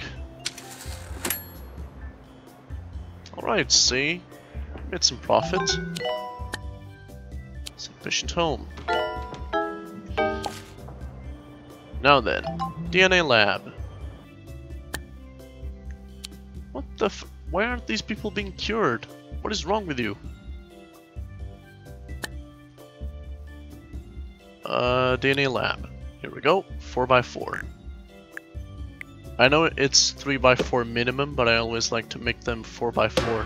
Alright, see? Made some profit. Sufficient home. Now then, DNA lab. What the f- Why aren't these people being cured? What is wrong with you? DNA lab. Here we go, 4x4. I know it's 3x4 minimum, but I always like to make them 4x4.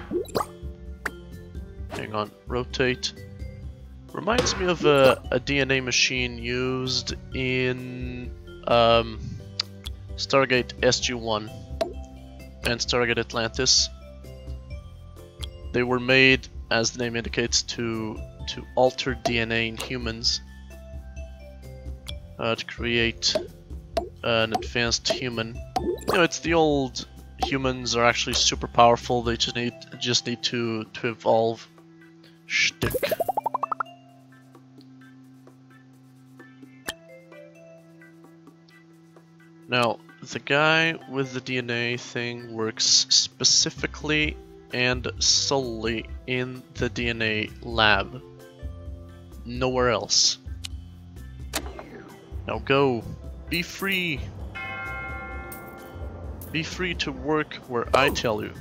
Hang on, rotate. Reminds me of a DNA machine used in Stargate SG-1 and Stargate Atlantis. They were made, as the name indicates, to alter DNA in humans. To create an advanced human. You know, it's the old humans are actually super powerful. They just need to evolve. Shtick. Now, the guy with the DNA thing works specifically and solely in the DNA lab. Nowhere else. Now go. Be free. Be free to work where I tell you.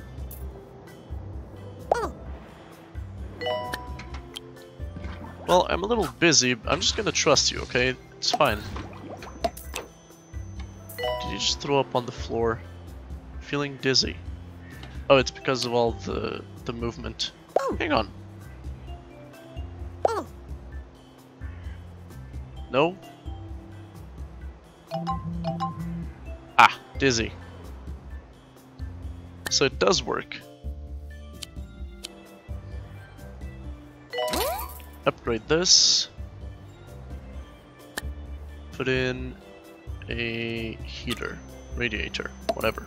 Well, I'm a little busy. I'm just gonna trust you, okay? It's fine. Did you just throw up on the floor? Feeling dizzy. Oh, it's because of all the movement. Hang on. No? Ah, dizzy. So it does work. Upgrade this. Put in a heater, radiator, whatever.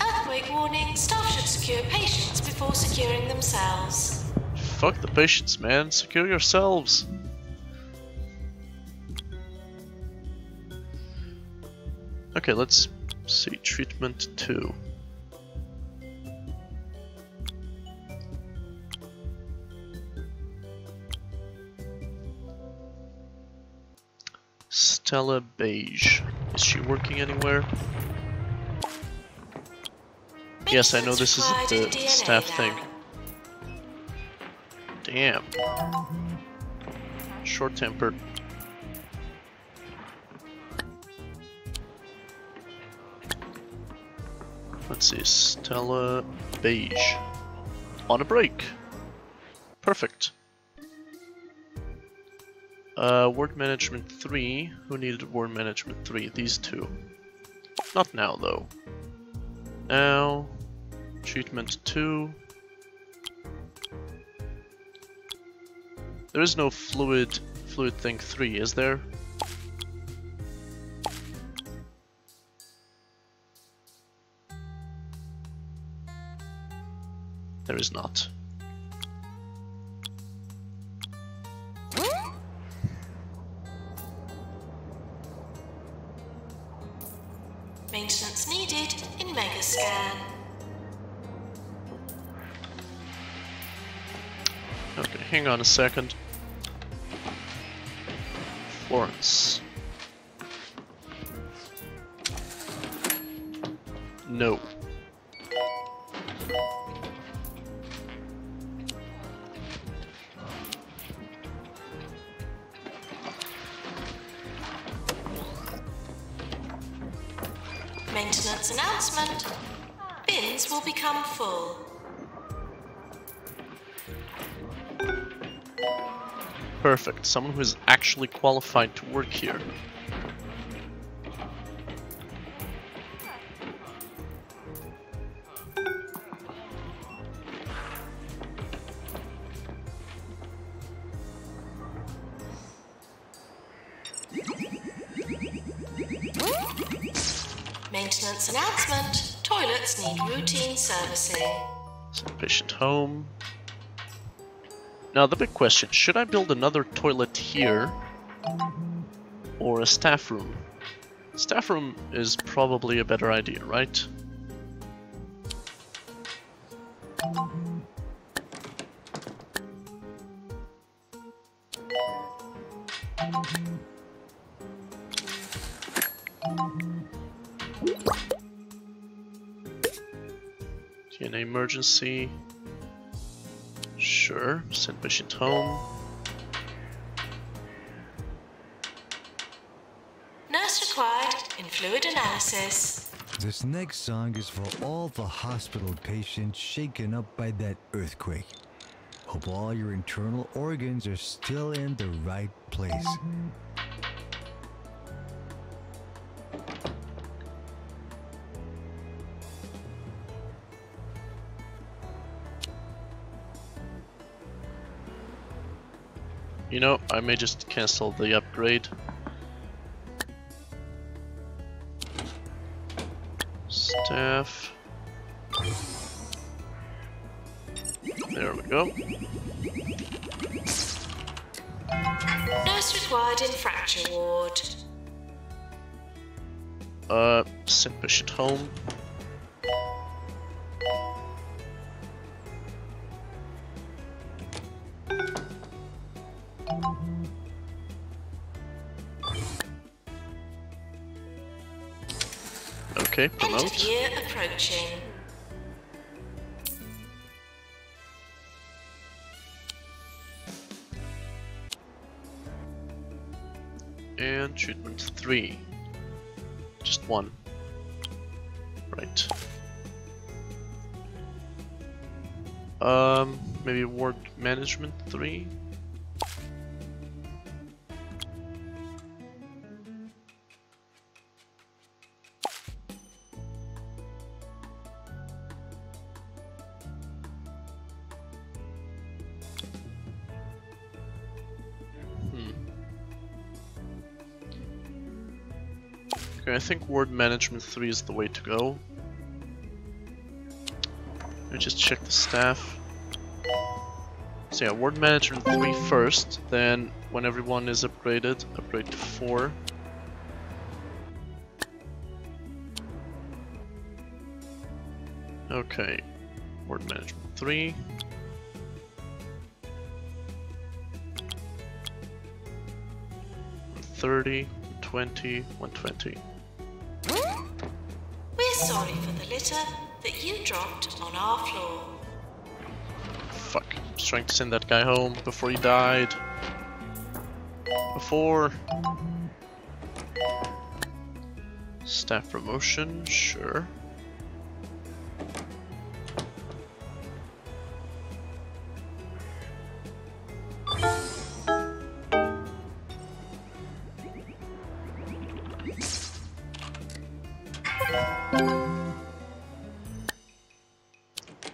Earthquake warning, staff should secure patients before securing themselves. Fuck the patients, man. Secure yourselves. Okay, let's see. Treatment 2. Stella Beige. Is she working anywhere? Yes, I know this isn't the staff thing. Damn. Short-tempered. Let's see, Stella Beige. On a break. Perfect. Word Management 3. Who needed Word Management 3? These two. Not now, though. Now. Treatment 2. There is no fluid thing 3, is there? There is not. Maintenance needed in Megascan. Okay, hang on a second. Florence. No. Maintenance announcement. Bins will become full. Perfect. Someone who is actually qualified to work here. Maintenance announcement. Toilets need routine servicing. Send patient home. Now the big question, should I build another toilet here or a staff room? Staff room is probably a better idea, right? In an emergency, sure, send patient home. Nurse required in fluid analysis. This next song is for all the hospital patients shaken up by that earthquake. Hope all your internal organs are still in the right place. You know, I may just cancel the upgrade. Staff. There we go. Nurse required in fracture ward. Send patient home. Okay, promote. End of year approaching. And treatment 3. Just 1. Right. Maybe ward management 3? Okay, I think ward management 3 is the way to go. Let me just check the staff. So yeah, ward management 3 first, then when everyone is upgraded, upgrade to 4. Okay, ward management 3. $30, $20, $120. We're sorry for the litter that you dropped on our floor. Fuck, I was trying to send that guy home before he died. Before. Staff promotion, sure.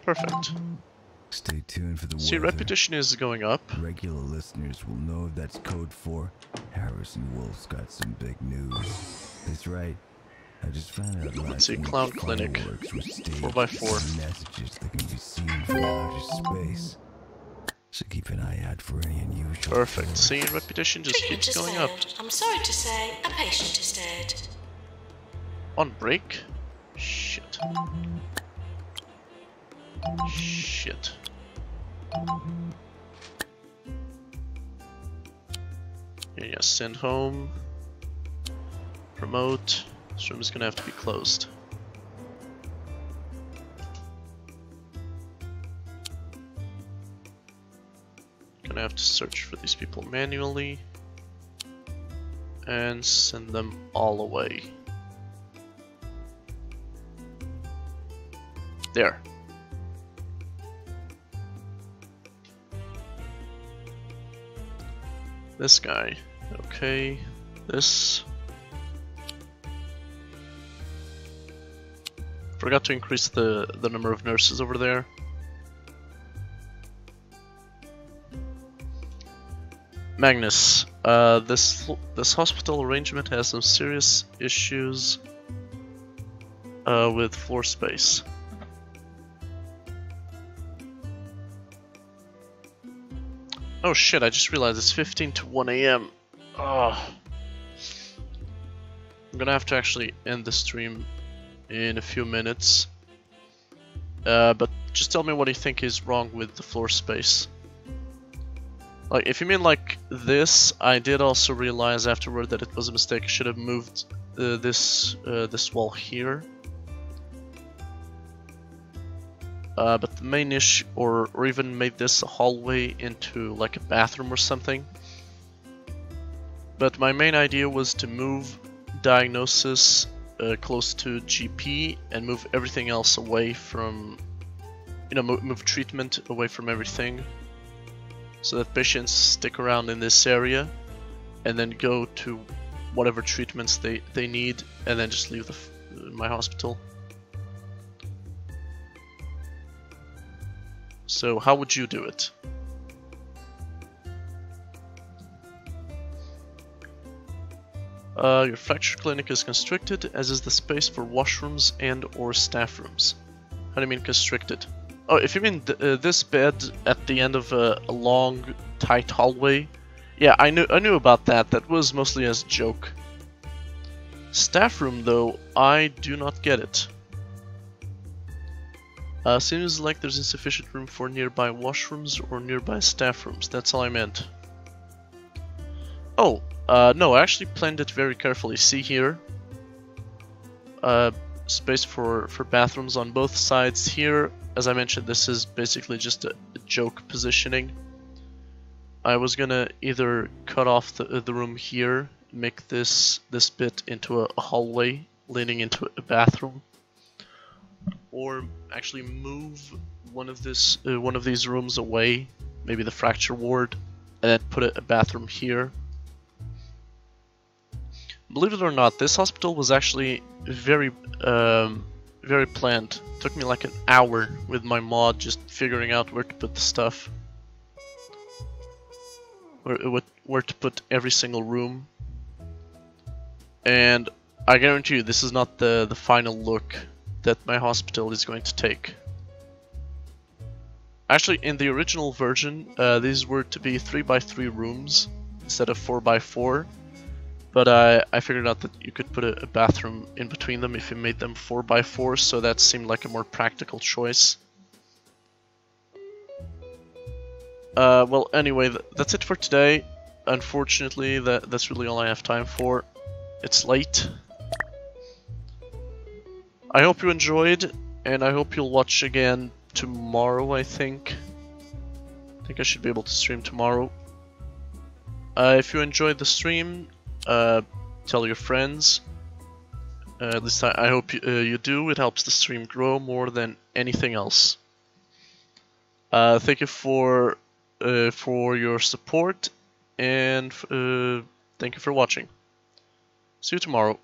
Perfect. Stay tuned for the See, weather. repetition is going up. Regular listeners will know that's code for Harrison Wolf's got some big news. That's right. I just found out last see, week Clown Clinic. fireworks were staged 4x4. with messages that can be seen from outer space. So keep an eye out for any unusual. Perfect. See, repetition just Treatment keeps has going up. failed. I'm sorry to say, a patient is dead. On break? Shit. Shit. Yeah, send home. Promote. This room is gonna have to be closed. Gonna have to search for these people manually. And send them all away. There. This guy. Okay. This. Forgot to increase the number of nurses over there. Magnus, this hospital arrangement has some serious issues with floor space. Oh shit, I just realized it's 15 to 1 AM. Oh. I'm gonna have to actually end the stream in a few minutes. But just tell me what you think is wrong with the floor space. Like, if you mean like this, I did also realize afterward that it was a mistake. I should have moved this wall here. But the main issue, or even made this a hallway into like a bathroom or something. But my main idea was to move diagnosis close to GP and move everything else away from, you know, move treatment away from everything, so that patients stick around in this area and then go to whatever treatments they need, and then just leave my hospital. So how would you do it? Your fracture clinic is constricted, as is the space for washrooms and or staff rooms. How do you mean constricted? Oh, if you mean this bed at the end of a long, tight hallway, yeah, I knew about that. That was mostly as a joke. Staff room, though, I do not get it. Seems like there's insufficient room for nearby washrooms or nearby staff rooms. That's all I meant. Oh, no, I actually planned it very carefully. See here? Space for bathrooms on both sides here. As I mentioned, this is basically just a joke positioning. I was gonna either cut off the room here, make this bit into a hallway leading into a bathroom, or actually move one of these rooms away, maybe the fracture ward, and then put a bathroom here. Believe it or not, this hospital was actually very planned. It took me like an hour with my mod just figuring out where to put the stuff, where to put every single room. And I guarantee you, this is not the final look that my hospital is going to take. Actually, in the original version, these were to be 3x3 rooms instead of 4x4. But I figured out that you could put a bathroom in between them if you made them 4x4, so that seemed like a more practical choice. Well, anyway, that's it for today. Unfortunately, that's really all I have time for. It's late. I hope you enjoyed, and I hope you'll watch again tomorrow, I think. I think I should be able to stream tomorrow. If you enjoyed the stream, tell your friends. At least I hope you do. It helps the stream grow more than anything else. Thank you for your support, and thank you for watching. See you tomorrow.